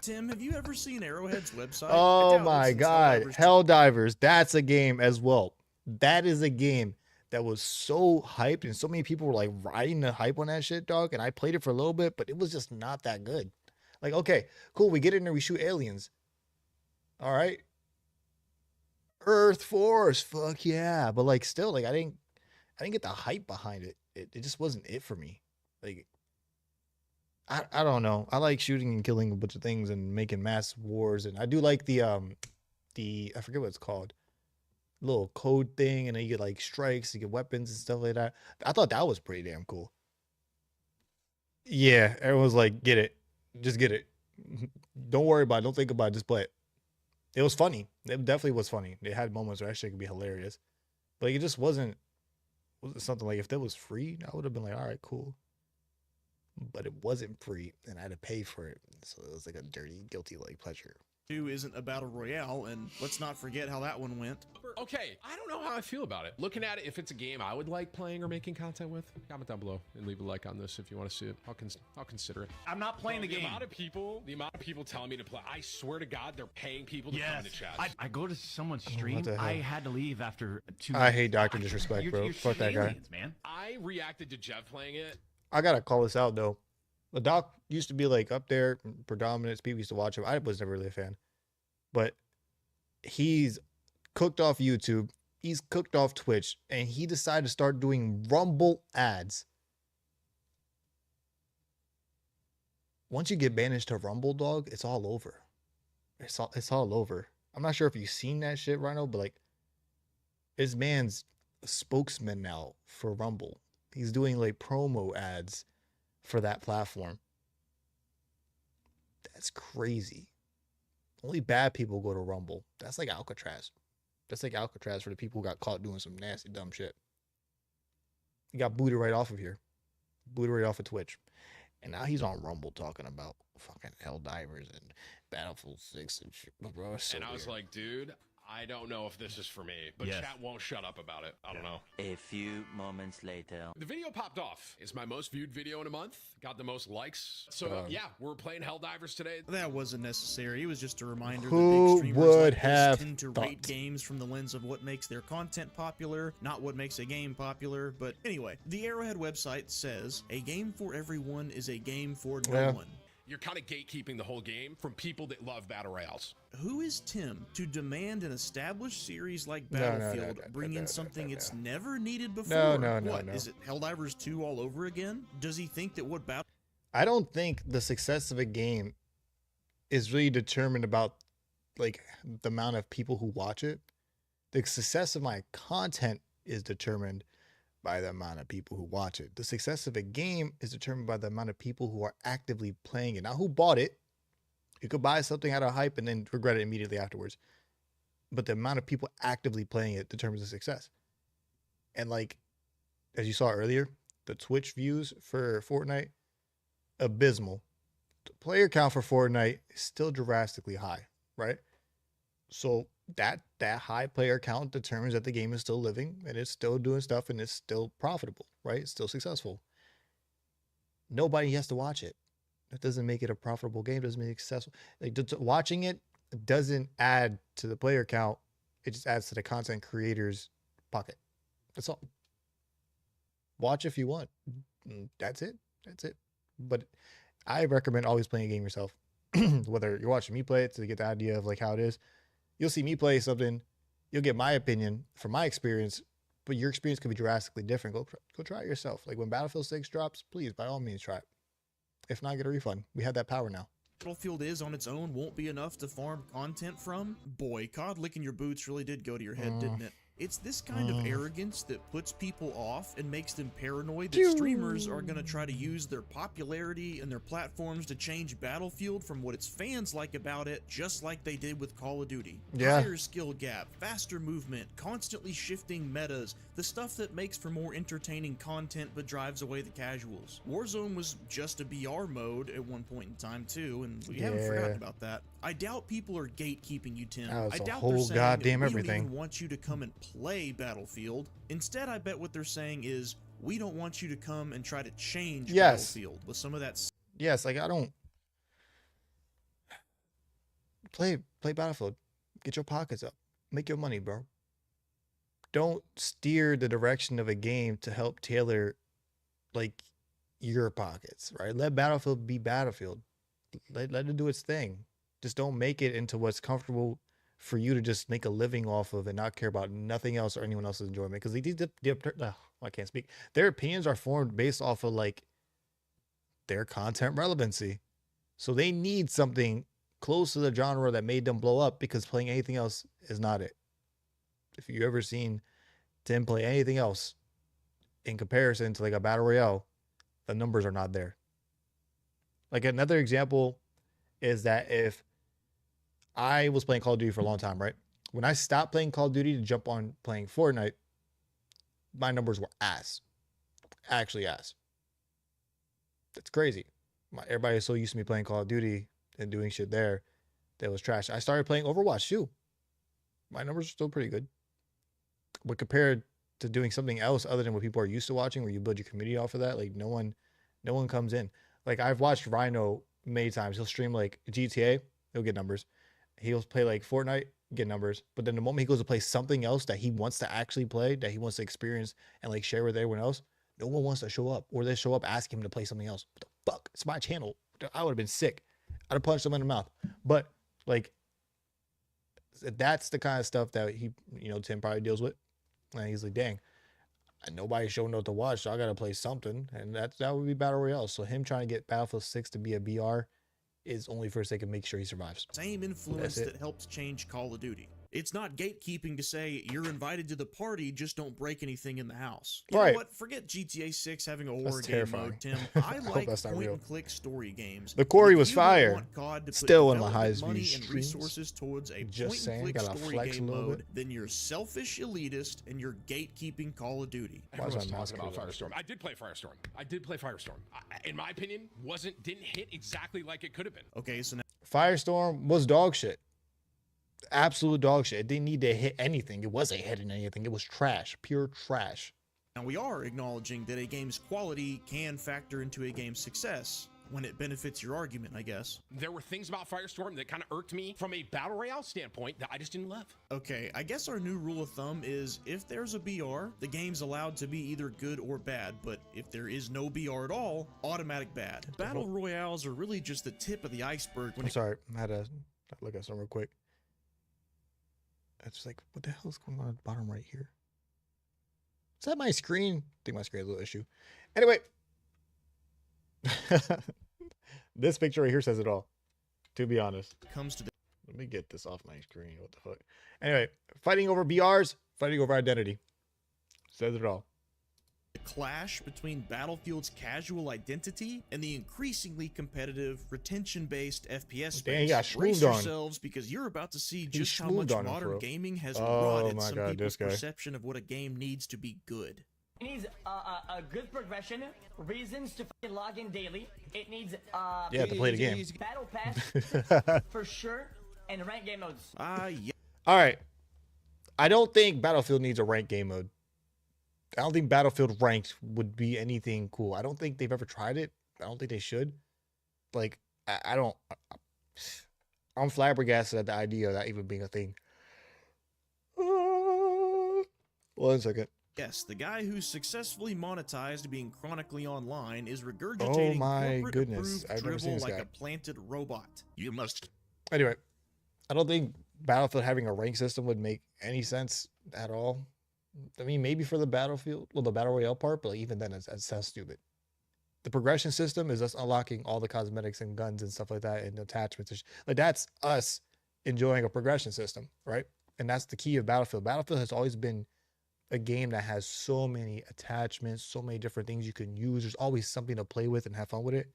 Tim, have you ever seen Arrowhead's website? Oh my God. Helldivers. That's a game as well. That is a game that was so hyped and so many people were like riding the hype on that shit, dog. And I played it for a little bit, but it was just not that good. Like, okay, cool. We get in there, we shoot aliens. All right. Earth Force. Fuck yeah. But like still, like I didn't get the hype behind it. It just wasn't it for me. Like, I don't know. I like shooting and killing a bunch of things and making mass wars, and I do like the I forget what it's called, little code thing, and then you get like strikes, you get weapons and stuff like that. I thought that was pretty damn cool. Yeah, everyone's like, get it, just get it. Don't worry about it. Don't think about it. Just play it. It was funny. It definitely was funny. It had moments where actually it could be hilarious, but it just wasn't something like if that was free, I would have been like, all right, cool. But it wasn't free, and I had to pay for it. So it was like a dirty, guilty like pleasure. 2 isn't a battle royale, and let's not forget how that one went. Okay, I don't know how I feel about it. Looking at it, if it's a game I would like playing or making content with, comment down below and leave a like on this if you want to see it. I'll consider it. I'm not playing the game. The amount of people telling me to play, I swear to God, they're paying people to come into chat. I go to someone's stream. I had to leave after 2 I hate Dr. Disrespect, bro. Fuck that guy. Man. I reacted to Jeff playing it. I gotta call this out though. The Doc used to be like up there, predominant. People used to watch him. I was never really a fan, but he's cooked off YouTube. He's cooked off Twitch, and he decided to start doing Rumble ads. Once you get banished to Rumble, dog, it's all over. It's all over. I'm not sure if you've seen that shit, Rhino, but like, this man's a spokesman now for Rumble. He's doing like promo ads for that platform. That's crazy. Only bad people go to Rumble. That's like Alcatraz. That's like Alcatraz for the people who got caught doing some nasty, dumb shit. He got booted right off of here. Booted right off of Twitch. And now he's on Rumble talking about fucking Helldivers and Battlefield 6 and shit. Bro, so and I was like, dude, I don't know if this is for me, but chat won't shut up about it. I don't know. A few moments later. The video popped off. It's my most viewed video in a month. Got the most likes. So yeah, we're playing Helldivers today. That wasn't necessary. It was just a reminder Who that big would streamers like have this tend to rate games from the lens of what makes their content popular, not what makes a game popular. But anyway, the Arrowhead website says a game for everyone is a game for no one. You're kind of gatekeeping the whole game from people that love battle royales. Who is Tim to demand an established series like Battlefield bring in something it's never needed before? No. Is it Helldivers 2 all over again? Does he think that what Battle... I don't think the success of a game is really determined about like the amount of people who watch it. The success of my content is determined by the amount of people who watch it. The success of a game is determined by the amount of people who are actively playing it. Now, who bought it? You could buy something out of hype and then regret it immediately afterwards. But the amount of people actively playing it determines the success. And like, as you saw earlier, the Twitch views for Fortnite, abysmal. The player count for Fortnite is still drastically high, right? So that high player count determines that the game is still living and it's still doing stuff and it's still profitable, right? It's still successful. Nobody has to watch it. That doesn't make it a profitable game. Doesn't make it successful. Like, watching it doesn't add to the player count. It just adds to the content creator's pocket. That's all. Watch if you want. That's it. That's it. But I recommend always playing a game yourself. Whether you're watching me play it to get the idea of like how it is. You'll see me play something. You'll get my opinion from my experience, but your experience could be drastically different. Go try it yourself. Like when Battlefield 6 drops, please, by all means, try it. If not, get a refund. We have that power now. Battlefield is on its own won't be enough to farm content from. Boy, COD licking your boots really did go to your head, didn't it? It's this kind of arrogance that puts people off and makes them paranoid that streamers are going to try to use their popularity and their platforms to change Battlefield from what its fans like about it, just like they did with Call of Duty. Yeah. Higher skill gap, faster movement, constantly shifting metas, the stuff that makes for more entertaining content but drives away the casuals. Warzone was just a BR mode at one point in time too, and we haven't forgotten about that. I doubt people are gatekeeping you, Tim. I doubt they're saying goddamn we everything. don't even want you to come and play Battlefield. Instead, I bet what they're saying is we don't want you to come and try to change Battlefield with some of that. Yes, like I don't play Battlefield. Get your pockets up. Make your money, bro. Don't steer the direction of a game to help tailor like your pockets, right? Let Battlefield be Battlefield. Let it do its thing. Just don't make it into what's comfortable for you to just make a living off of and not care about nothing else or anyone else's enjoyment. Because I can't speak. Their opinions are formed based off of like their content relevancy. So they need something close to the genre that made them blow up, because playing anything else is not it. If you ever seen Tim play anything else in comparison to like a battle royale, the numbers are not there. Like another example is that if I was playing Call of Duty for a long time, right? When I stopped playing Call of Duty to jump on playing Fortnite, my numbers were ass. Actually ass. That's crazy. Everybody is so used to me playing Call of Duty and doing shit there that was trash. I started playing Overwatch too. My numbers are still pretty good. But compared to doing something else other than what people are used to watching, where you build your community off of that, like no one comes in. Like I've watched Rhino many times. He'll stream like GTA, he'll get numbers. He'll play like Fortnite, get numbers. But then the moment he goes to play something else that he wants to actually play, that he wants to experience and like share with everyone else, no one wants to show up. Or they show up asking him to play something else. What the fuck? It's my channel. I would have been sick. I'd have punched him in the mouth. But like, that's the kind of stuff that he, Tim probably deals with. And he's like, dang, nobody's showing up to watch, so I got to play something. And that would be Battle Royale. So him trying to get Battlefield 6 to be a BR is only for the sake of make sure he survives. Same influence that helps change Call of Duty. It's not gatekeeping to say you're invited to the party, just don't break anything in the house. You know what? Forget GTA 6 having a horror game mode, Tim. I like point-and-click story games. The Corey was fire. Still one of my highest views and resources towards a point-and-click story game mode, then you're selfish elitist and you're gatekeeping Call of Duty. Everyone's talking about Firestorm. I did play Firestorm. In my opinion, didn't hit exactly like it could have been. Okay, so now Firestorm was dog shit. Absolute dog shit. It didn't need to hit anything. It wasn't hitting anything. It was trash. Pure trash. Now we are acknowledging that a game's quality can factor into a game's success when it benefits your argument, I guess. There were things about Firestorm that kind of irked me from a battle royale standpoint that I just didn't love. Okay, I guess our new rule of thumb is if there's a BR, the game's allowed to be either good or bad, but if there is no BR at all, automatic bad. Battle royales are really just the tip of the iceberg. I'm sorry, I had to look at something real quick. It's like, what the hell is going on at the bottom right here? Is that my screen? I think my screen has a little issue. Anyway. This picture right here says it all, to be honest. Let me get this off my screen. What the fuck? Anyway, fighting over BRs, fighting over identity. Says it all. The clash between Battlefield's casual identity and the increasingly competitive retention-based FPS space. Brace yourselves, because you're about to see just how much modern gaming has rotted some people's perception of what a game needs to be good. It needs a good progression, reasons to fucking log in daily. It needs to play the game. Battle Pass for sure, and rank game modes. Yeah. All right. I don't think Battlefield needs a ranked game mode. I don't think Battlefield ranked would be anything cool. I don't think they've ever tried it. I don't think they should. Like, I'm flabbergasted at the idea of that even being a thing. 1 second. Yes, the guy who's successfully monetized being chronically online is regurgitating corporate-approved drivel like a planted robot. You must. Anyway, I don't think Battlefield having a rank system would make any sense at all. I mean, maybe for the Battlefield, the Battle Royale part, but even then, it sounds stupid. The progression system is us unlocking all the cosmetics and guns and stuff like that and attachments. Like, that's us enjoying a progression system, right? And that's the key of Battlefield. Battlefield has always been a game that has so many attachments, so many different things you can use. There's always something to play with and have fun with it.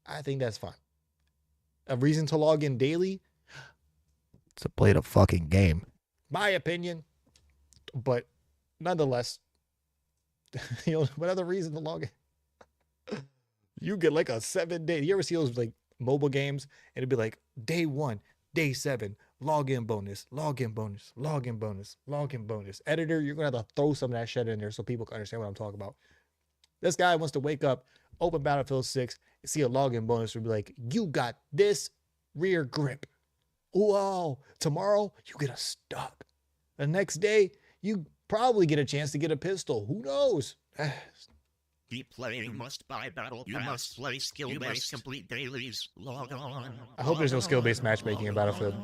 I think that's fine. A reason to log in daily to play the fucking game. My opinion. But nonetheless, what other reason to log in? You get like a 7-day. You ever see those like mobile games? And it'd be like day 1, day 7, login bonus, login bonus, login bonus, login bonus. Editor, you're gonna have to throw some of that shit in there so people can understand what I'm talking about. This guy wants to wake up, open Battlefield 6, see a login bonus, and be like, you got this rear grip. Whoa, tomorrow you get a stock. The next day, you probably get a chance to get a pistol. Who knows? Keep playing, must buy battle pass. You must play skill-based, complete dailies. Log on. I hope there's no skill-based matchmaking in Battlefield.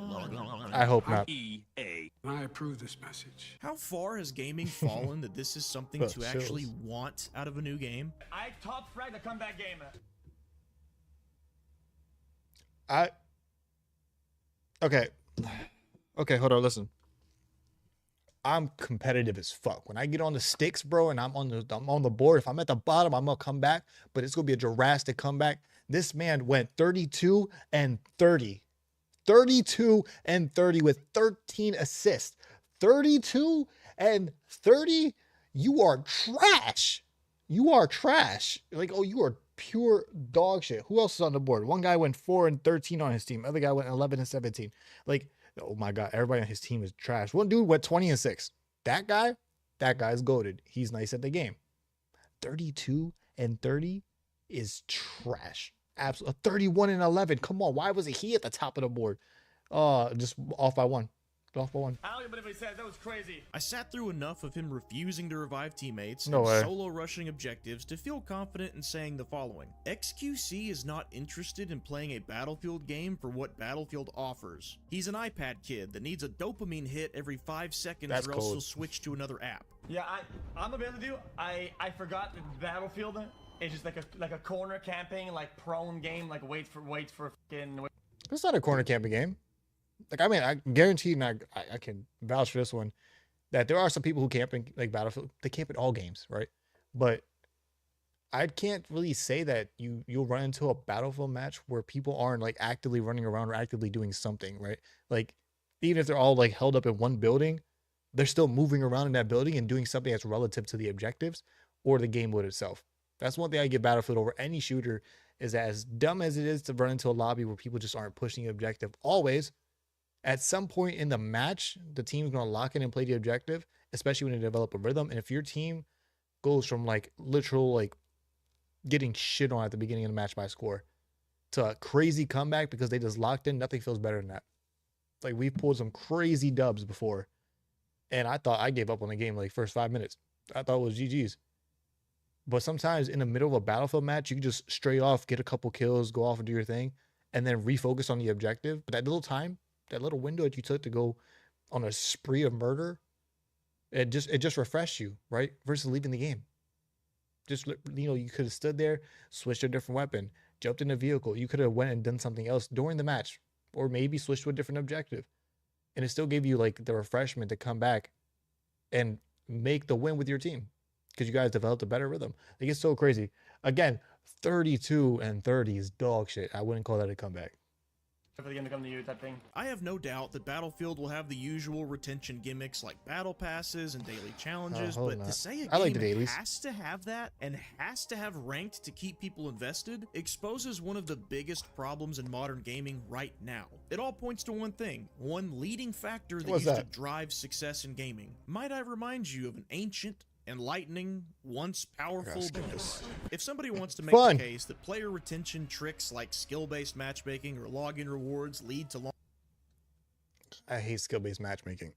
I hope not. EA. I approve this message. How far has gaming fallen that this is something to actually want out of a new game? I top frag the comeback game. Okay, hold on, listen. I'm competitive as fuck. When I get on the sticks, bro, and I'm on the board, if I'm at the bottom, I'm gonna come back, but it's gonna be a drastic comeback. This man went 32 and 30. 32 and 30 with 13 assists. 32 and 30? You are trash. You are trash. Like, oh, you are pure dog shit. Who else is on the board? One guy went 4 and 13 on his team. Other guy went 11 and 17. Like, oh my God, everybody on his team is trash. One dude went 20 and 6. That guy's goated. He's nice at the game. 32 and 30 is trash. Absolutely. 31 and 11. Come on, why wasn't he at the top of the board? Just off by one. Off by one. I don't even believe what he said. That was crazy. I sat through enough of him refusing to revive teammates No and way. solo rushing objectives to feel confident in saying the following. XQC is not interested in playing a Battlefield game for what Battlefield offers. He's an iPad kid that needs a dopamine hit every 5 seconds That's or else cold. he'll switch to another app. Yeah, I'm gonna be able to do. I forgot that Battlefield is just like a corner camping, like prone game, like wait for fucking. It's not a corner camping game. Like, I mean, I guarantee, and I can vouch for this one, that there are some people who camp in like Battlefield. They camp in all games, right? But I can't really say that you'll run into a Battlefield match where people aren't like actively running around or actively doing something, right? Like, even if they're all like held up in one building, they're still moving around in that building and doing something that's relative to the objectives or the game mode itself. That's one thing I give Battlefield over any shooter, is that as dumb as it is to run into a lobby where people just aren't pushing the objective always, at some point in the match, the team's going to lock in and play the objective, especially when they develop a rhythm. And if your team goes from like literal, like getting shit on at the beginning of the match by score to a crazy comeback because they just locked in, nothing feels better than that. Like, we've pulled some crazy dubs before, and I thought I gave up on the game like first 5 minutes. I thought it was GG's. But sometimes in the middle of a Battlefield match, you can just straight off get a couple kills, go off and do your thing, and then refocus on the objective. But that little time, that little window that you took to go on a spree of murder, it just refreshed you, right? Versus leaving the game. Just, you know, you could have stood there, switched to a different weapon, jumped in a vehicle. You could have went and done something else during the match, or maybe switched to a different objective. And it still gave you like the refreshment to come back and make the win with your team, because you guys developed a better rhythm. Like, it's so crazy. Again, 32 and 30 is dog shit. I wouldn't call that a comeback. For the game to come to you, type thing. I have no doubt that Battlefield will have the usual retention gimmicks like battle passes and daily challenges, but to say a game has to have that and has to have ranked to keep people invested exposes one of the biggest problems in modern gaming right now. It all points to one thing, one leading factor that used to drive success in gaming. Might I remind you of an ancient, enlightening, once powerful belief. If somebody wants to make the case that player retention tricks like skill-based matchmaking or login rewards lead to long... I hate skill-based matchmaking.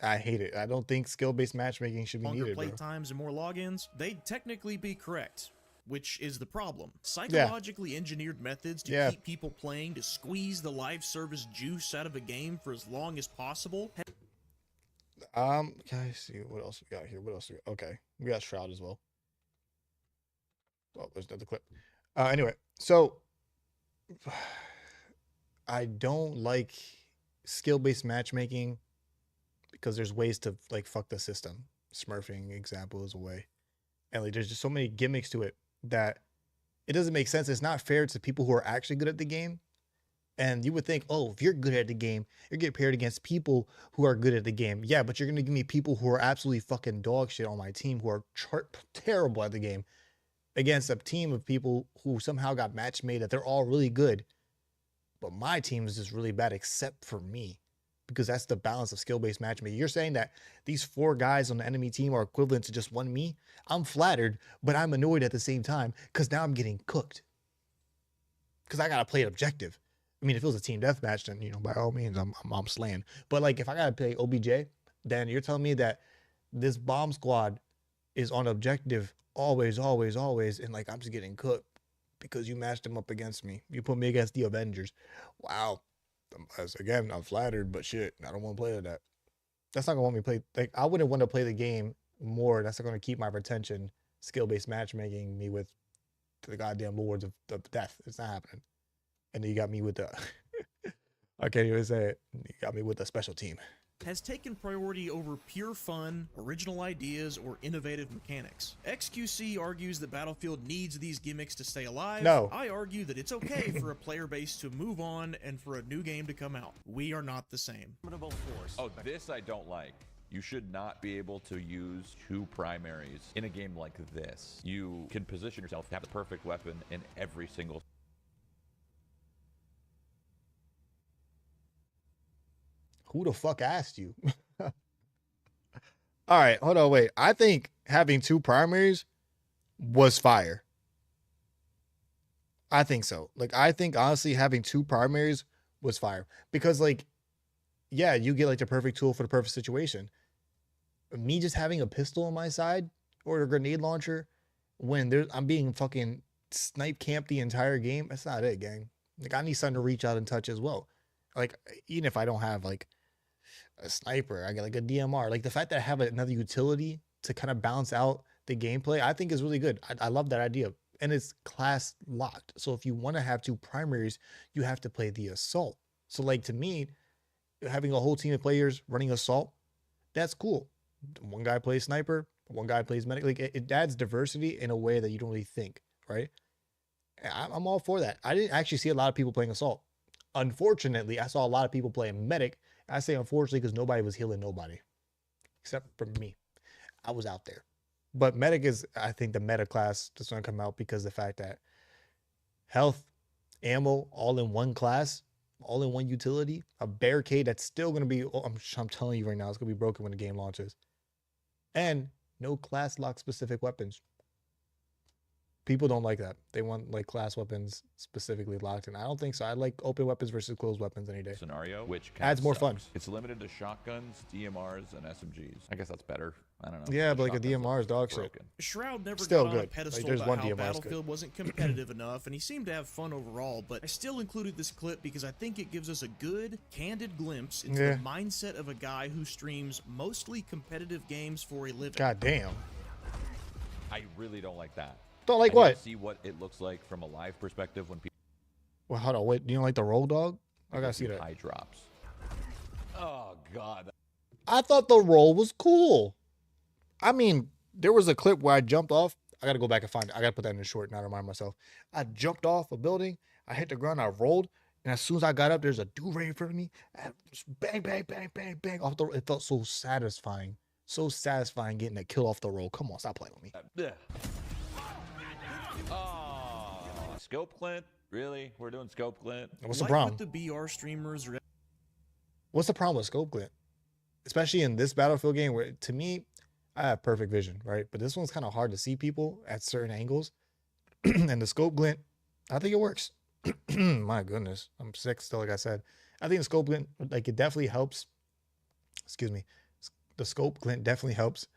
I hate it. I don't think skill-based matchmaking should be needed, play times and more logins, they'd technically be correct, which is the problem. Psychologically engineered methods to keep people playing to squeeze the live service juice out of a game for as long as possible. Can I see what else we got here? What else we got? Okay, we got Shroud as well. Oh, there's another clip. Anyway, so I don't like skill-based matchmaking because there's ways to like fuck the system. Smurfing example is a way. And like there's just so many gimmicks to it that it doesn't make sense. It's not fair to people who are actually good at the game. And you would think, oh, if you're good at the game, you're getting paired against people who are good at the game. Yeah, but you're going to give me people who are absolutely fucking dog shit on my team who are terrible at the game against a team of people who somehow got match made that they're all really good. But my team is just really bad except for me, because that's the balance of skill-based matchmaking. You're saying that these 4 guys on the enemy team are equivalent to just one me? I'm flattered, but I'm annoyed at the same time because now I'm getting cooked. Because I got to play it objective. I mean, if it was a team deathmatch, then, you know, by all means, I'm slaying. But, like, if I got to play OBJ, then you're telling me that this bomb squad is on objective always, always, always, and, like, I'm just getting cooked because you matched them up against me. You put me against the Avengers. Wow. Again, I'm flattered, but shit, I don't want to play with that. That's not going to want me to play. Like, I wouldn't want to play the game more. That's not going to keep my retention, skill-based matchmaking me with the goddamn lords of death. It's not happening. And then you got me with the, I can't even say it. You got me with the special team. Has taken priority over pure fun, original ideas, or innovative mechanics. XQC argues that Battlefield needs these gimmicks to stay alive. No. I argue that it's okay for a player base to move on and for a new game to come out. We are not the same. Oh, this I don't like. You should not be able to use 2 primaries in a game like this. You can position yourself to have the perfect weapon in every single. Who the fuck asked you? All right, hold on, wait. I think having 2 primaries was fire. I think so. Like, I think honestly having 2 primaries was fire because, like, yeah, you get like the perfect tool for the perfect situation. Me just having a pistol on my side or a grenade launcher when I'm being fucking snipe camped the entire game, that's not it, gang. Like, I need something to reach out and touch as well. Like, even if I don't have like a sniper, I get like a DMR. Like, the fact that I have another utility to kind of balance out the gameplay, I think is really good. I love that idea. And it's class locked. So if you want to have 2 primaries, you have to play the assault. So like, to me, having a whole team of players running assault, that's cool. One guy plays sniper, one guy plays medic. Like, it adds diversity in a way that you don't really think, right? I'm all for that. I didn't actually see a lot of people playing assault. Unfortunately, I saw a lot of people playing medic. I say unfortunately because nobody was healing nobody except for me. I was out there. But medic is, I think, the meta class that's going to come out because the fact that health, ammo, all in one class, all in one utility, a barricade that's still going to be, I'm telling you right now, it's going to be broken when the game launches. And no class lock specific weapons. People don't like that. They want like class weapons specifically locked, and I don't think so. I like open weapons versus closed weapons any day. Scenario, which adds more fun. It's limited to shotguns, DMRs, and SMGs. I guess that's better. I don't know. Yeah, but like a DMR is dog shit. Shroud never Still got good. on a pedestal Like, there's about one how DMR 's Battlefield good. wasn't competitive enough, and he seemed to have fun overall, but I still included this clip because I think it gives us a good, candid glimpse into the mindset of a guy who streams mostly competitive games for a living. God damn. I really don't like that. Don't like I what? need to see what it looks like from a live perspective when people. Well, hold on. Wait, do you don't like the roll dog? I gotta see that. High drops. Oh God. I thought the roll was cool. I mean, there was a clip where I jumped off. I gotta go back and find it. I gotta put that in the short now to remind myself. I jumped off a building. I hit the ground. I rolled, and as soon as I got up, there's a dude right in front of me. I just bang, bang, bang, bang, bang off the. It felt so satisfying. So satisfying getting a kill off the roll. Come on, stop playing with me. Oh, scope Clint? Really? We're doing scope Clint? What's the problem? With the BR streamers. What's the problem with scope glint? Especially in this Battlefield game where, to me, I have perfect vision, right? But this one's kind of hard to see people at certain angles. And the scope glint, I think it works. My goodness. I'm sick still, like I said. I think the scope glint, like, it definitely helps. Excuse me. The scope glint definitely helps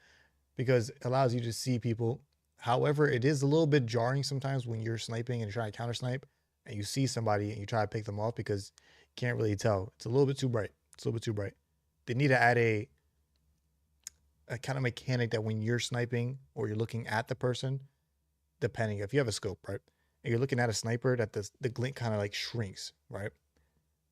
because it allows you to see people. However, it is a little bit jarring sometimes when you're sniping and you're trying to counter snipe and you see somebody and you try to pick them off because you can't really tell. It's a little bit too bright. It's a little bit too bright. They need to add a kind of mechanic that when you're sniping or you're looking at the person, depending if you have a scope, right? And you're looking at a sniper, that the glint kind of like shrinks, right?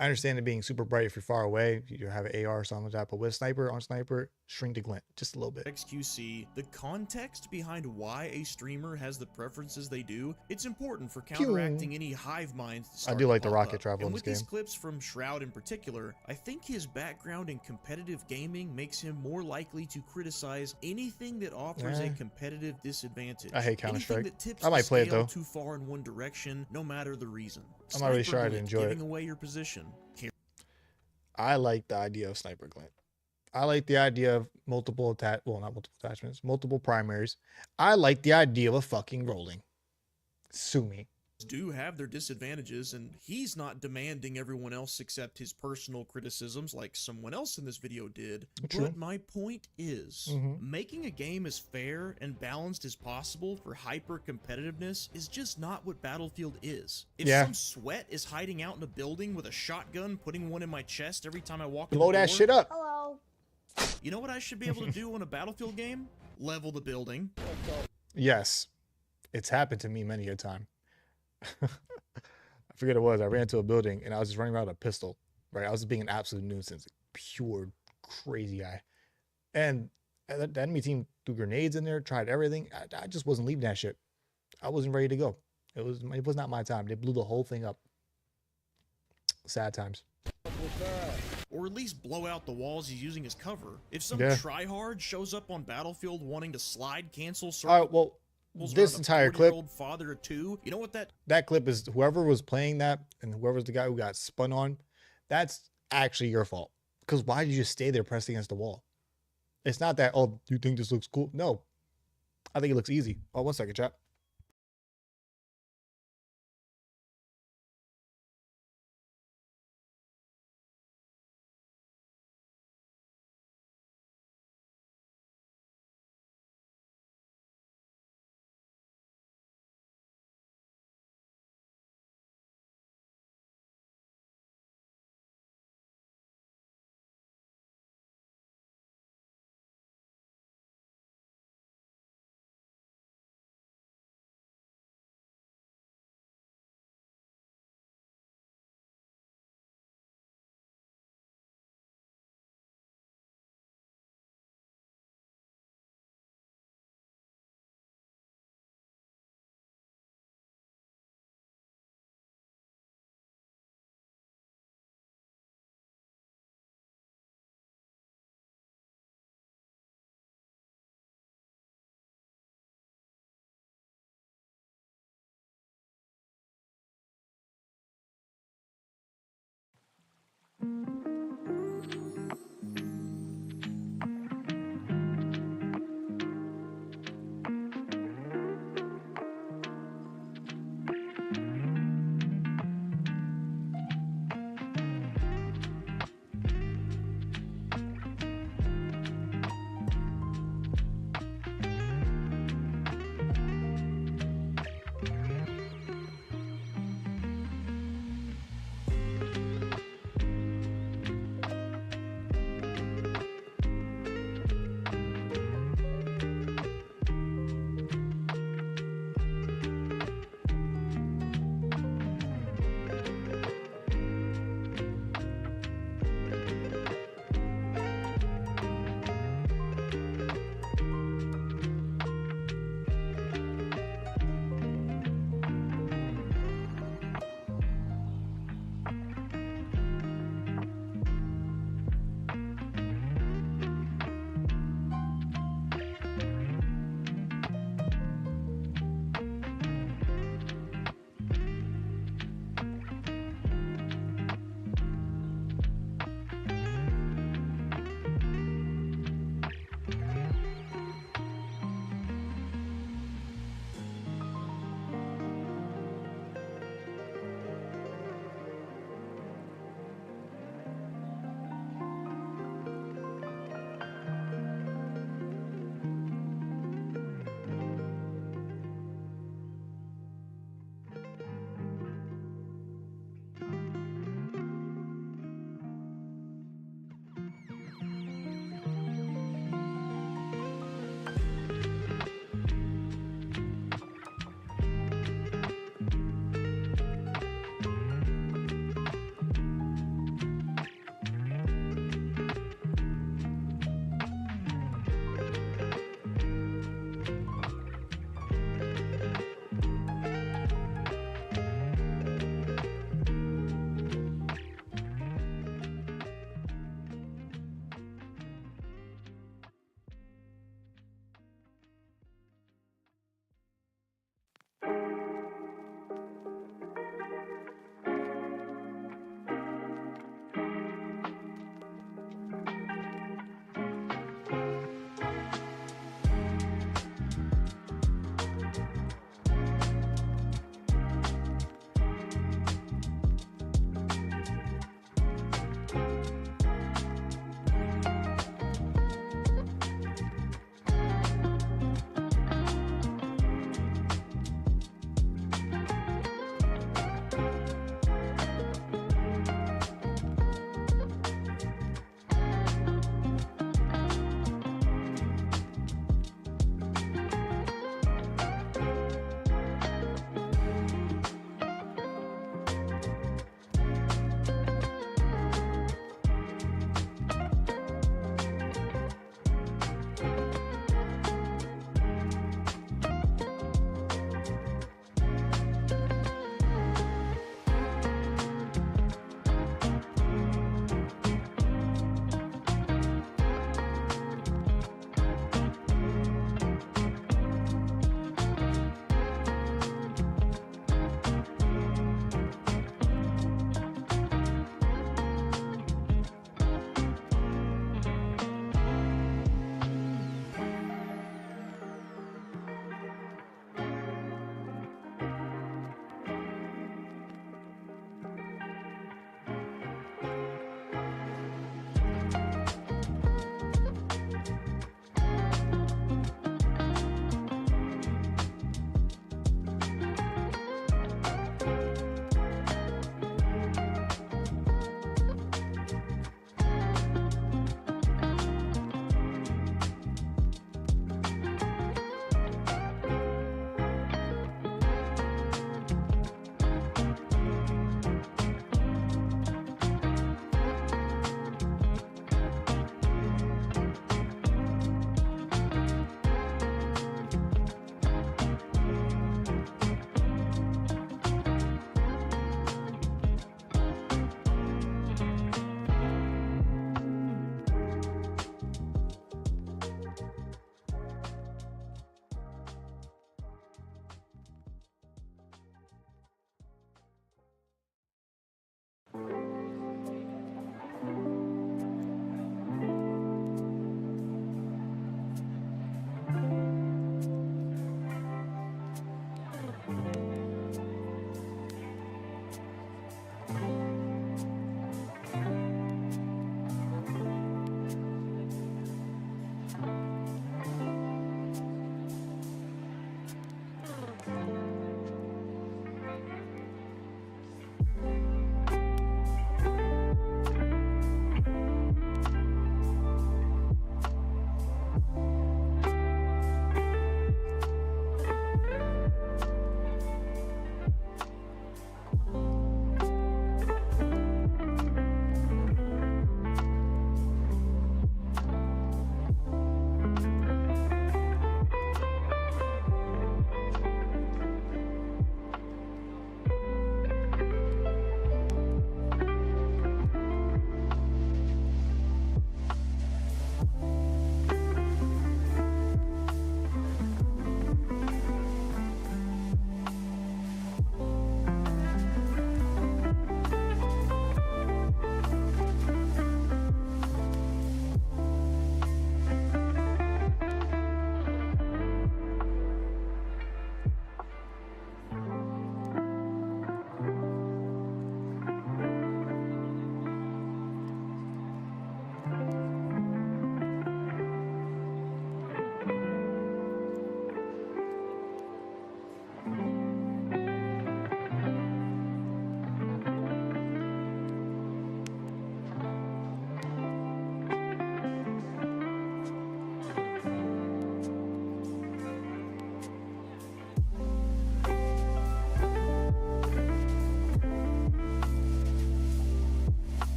I understand it being super bright if you're far away, you have an AR or something like that, but with sniper on sniper, shrink the glint just a little bit. XQC, the context behind why a streamer has the preferences they do, it's important for counteracting any hive minds that start I do like to the pop rocket up. travel in And this with game. these clips from Shroud in particular, I think his background in competitive gaming makes him more likely to criticize anything that offers a competitive disadvantage. I hate Counter-Strike. Anything that tips I might the play it scale though. too far in one direction, no matter the reason. I'm not really Sniper sure I'd glint, enjoy giving it. away your position. Here. I like the idea of sniper glint. I like the idea of multiple not multiple attachments, multiple primaries. I like the idea of a fucking rolling. Sue me. Do have their disadvantages, and he's not demanding everyone else accept his personal criticisms like someone else in this video did. True. But my point is, making a game as fair and balanced as possible for hyper competitiveness is just not what Battlefield is. If some sweat is hiding out in a building with a shotgun, putting one in my chest every time I walk in the Blow that door, shit up. Hello. you know what I should be able to do on a Battlefield game? Level the building. Yes. It's happened to me many a time. I forget what it was. I ran into a building and I was just running around with a pistol, right? I was being an absolute nuisance, pure crazy guy. And the enemy team threw grenades in there, tried everything. I just wasn't leaving that shit. I wasn't ready to go. It was not my time. They blew the whole thing up. Sad times. Or at least blow out the walls he's using as cover. If some tryhard shows up on Battlefield wanting to slide cancel circle, All right, well, this entire clip, father of two, you know what that clip is, whoever was playing that and whoever's the guy who got spun on, that's actually your fault. Because why did you just stay there pressed against the wall? It's not that, oh, you think this looks cool? No, I think it looks easy. Oh, 1 second, chat.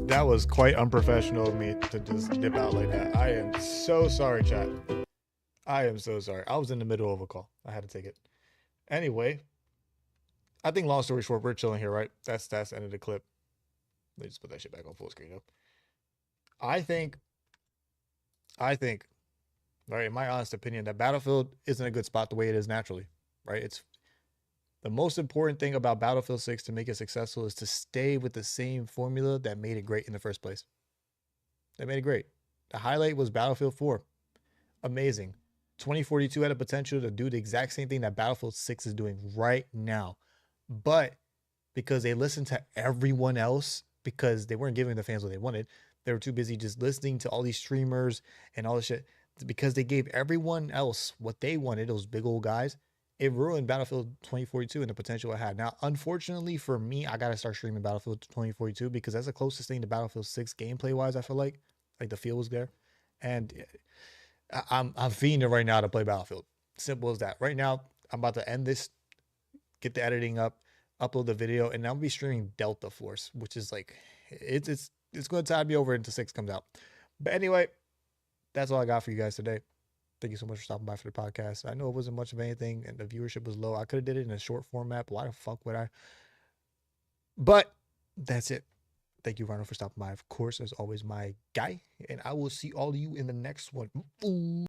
That was quite unprofessional of me to just dip out like that. I am so sorry, chat. I am so sorry. I was in the middle of a call. I had to take it. Anyway, I think long story short, we're chilling here, right? That's the end of the clip. Let me just put that shit back on full screen, though. I think, right, in my honest opinion, that Battlefield isn't a good spot the way it is naturally, right? It's the most important thing about Battlefield 6 to make it successful is to stay with the same formula that made it great in the first place. That made it great. The highlight was Battlefield 4. Amazing. 2042 had a potential to do the exact same thing that Battlefield 6 is doing right now. But because they listened to everyone else, because they weren't giving the fans what they wanted, they were too busy just listening to all these streamers and all this shit. Because they gave everyone else what they wanted, those big old guys, it ruined Battlefield 2042 and the potential it had. Now, unfortunately for me, I got to start streaming Battlefield 2042 because that's the closest thing to Battlefield 6 gameplay-wise, I feel like. Like, the feel was there. And I'm fiending right now to play Battlefield. Simple as that. Right now, I'm about to end this, get the editing up, upload the video, and I'll be streaming Delta Force, which is like, it's going to tide me over until 6 comes out. But anyway, that's all I got for you guys today. Thank you so much for stopping by for the podcast. I know it wasn't much of anything and the viewership was low. I could have did it in a short format, but why the fuck would I? But that's it. Thank you, Rhino, for stopping by. Of course, as always, my guy. And I will see all of you in the next one. Ooh.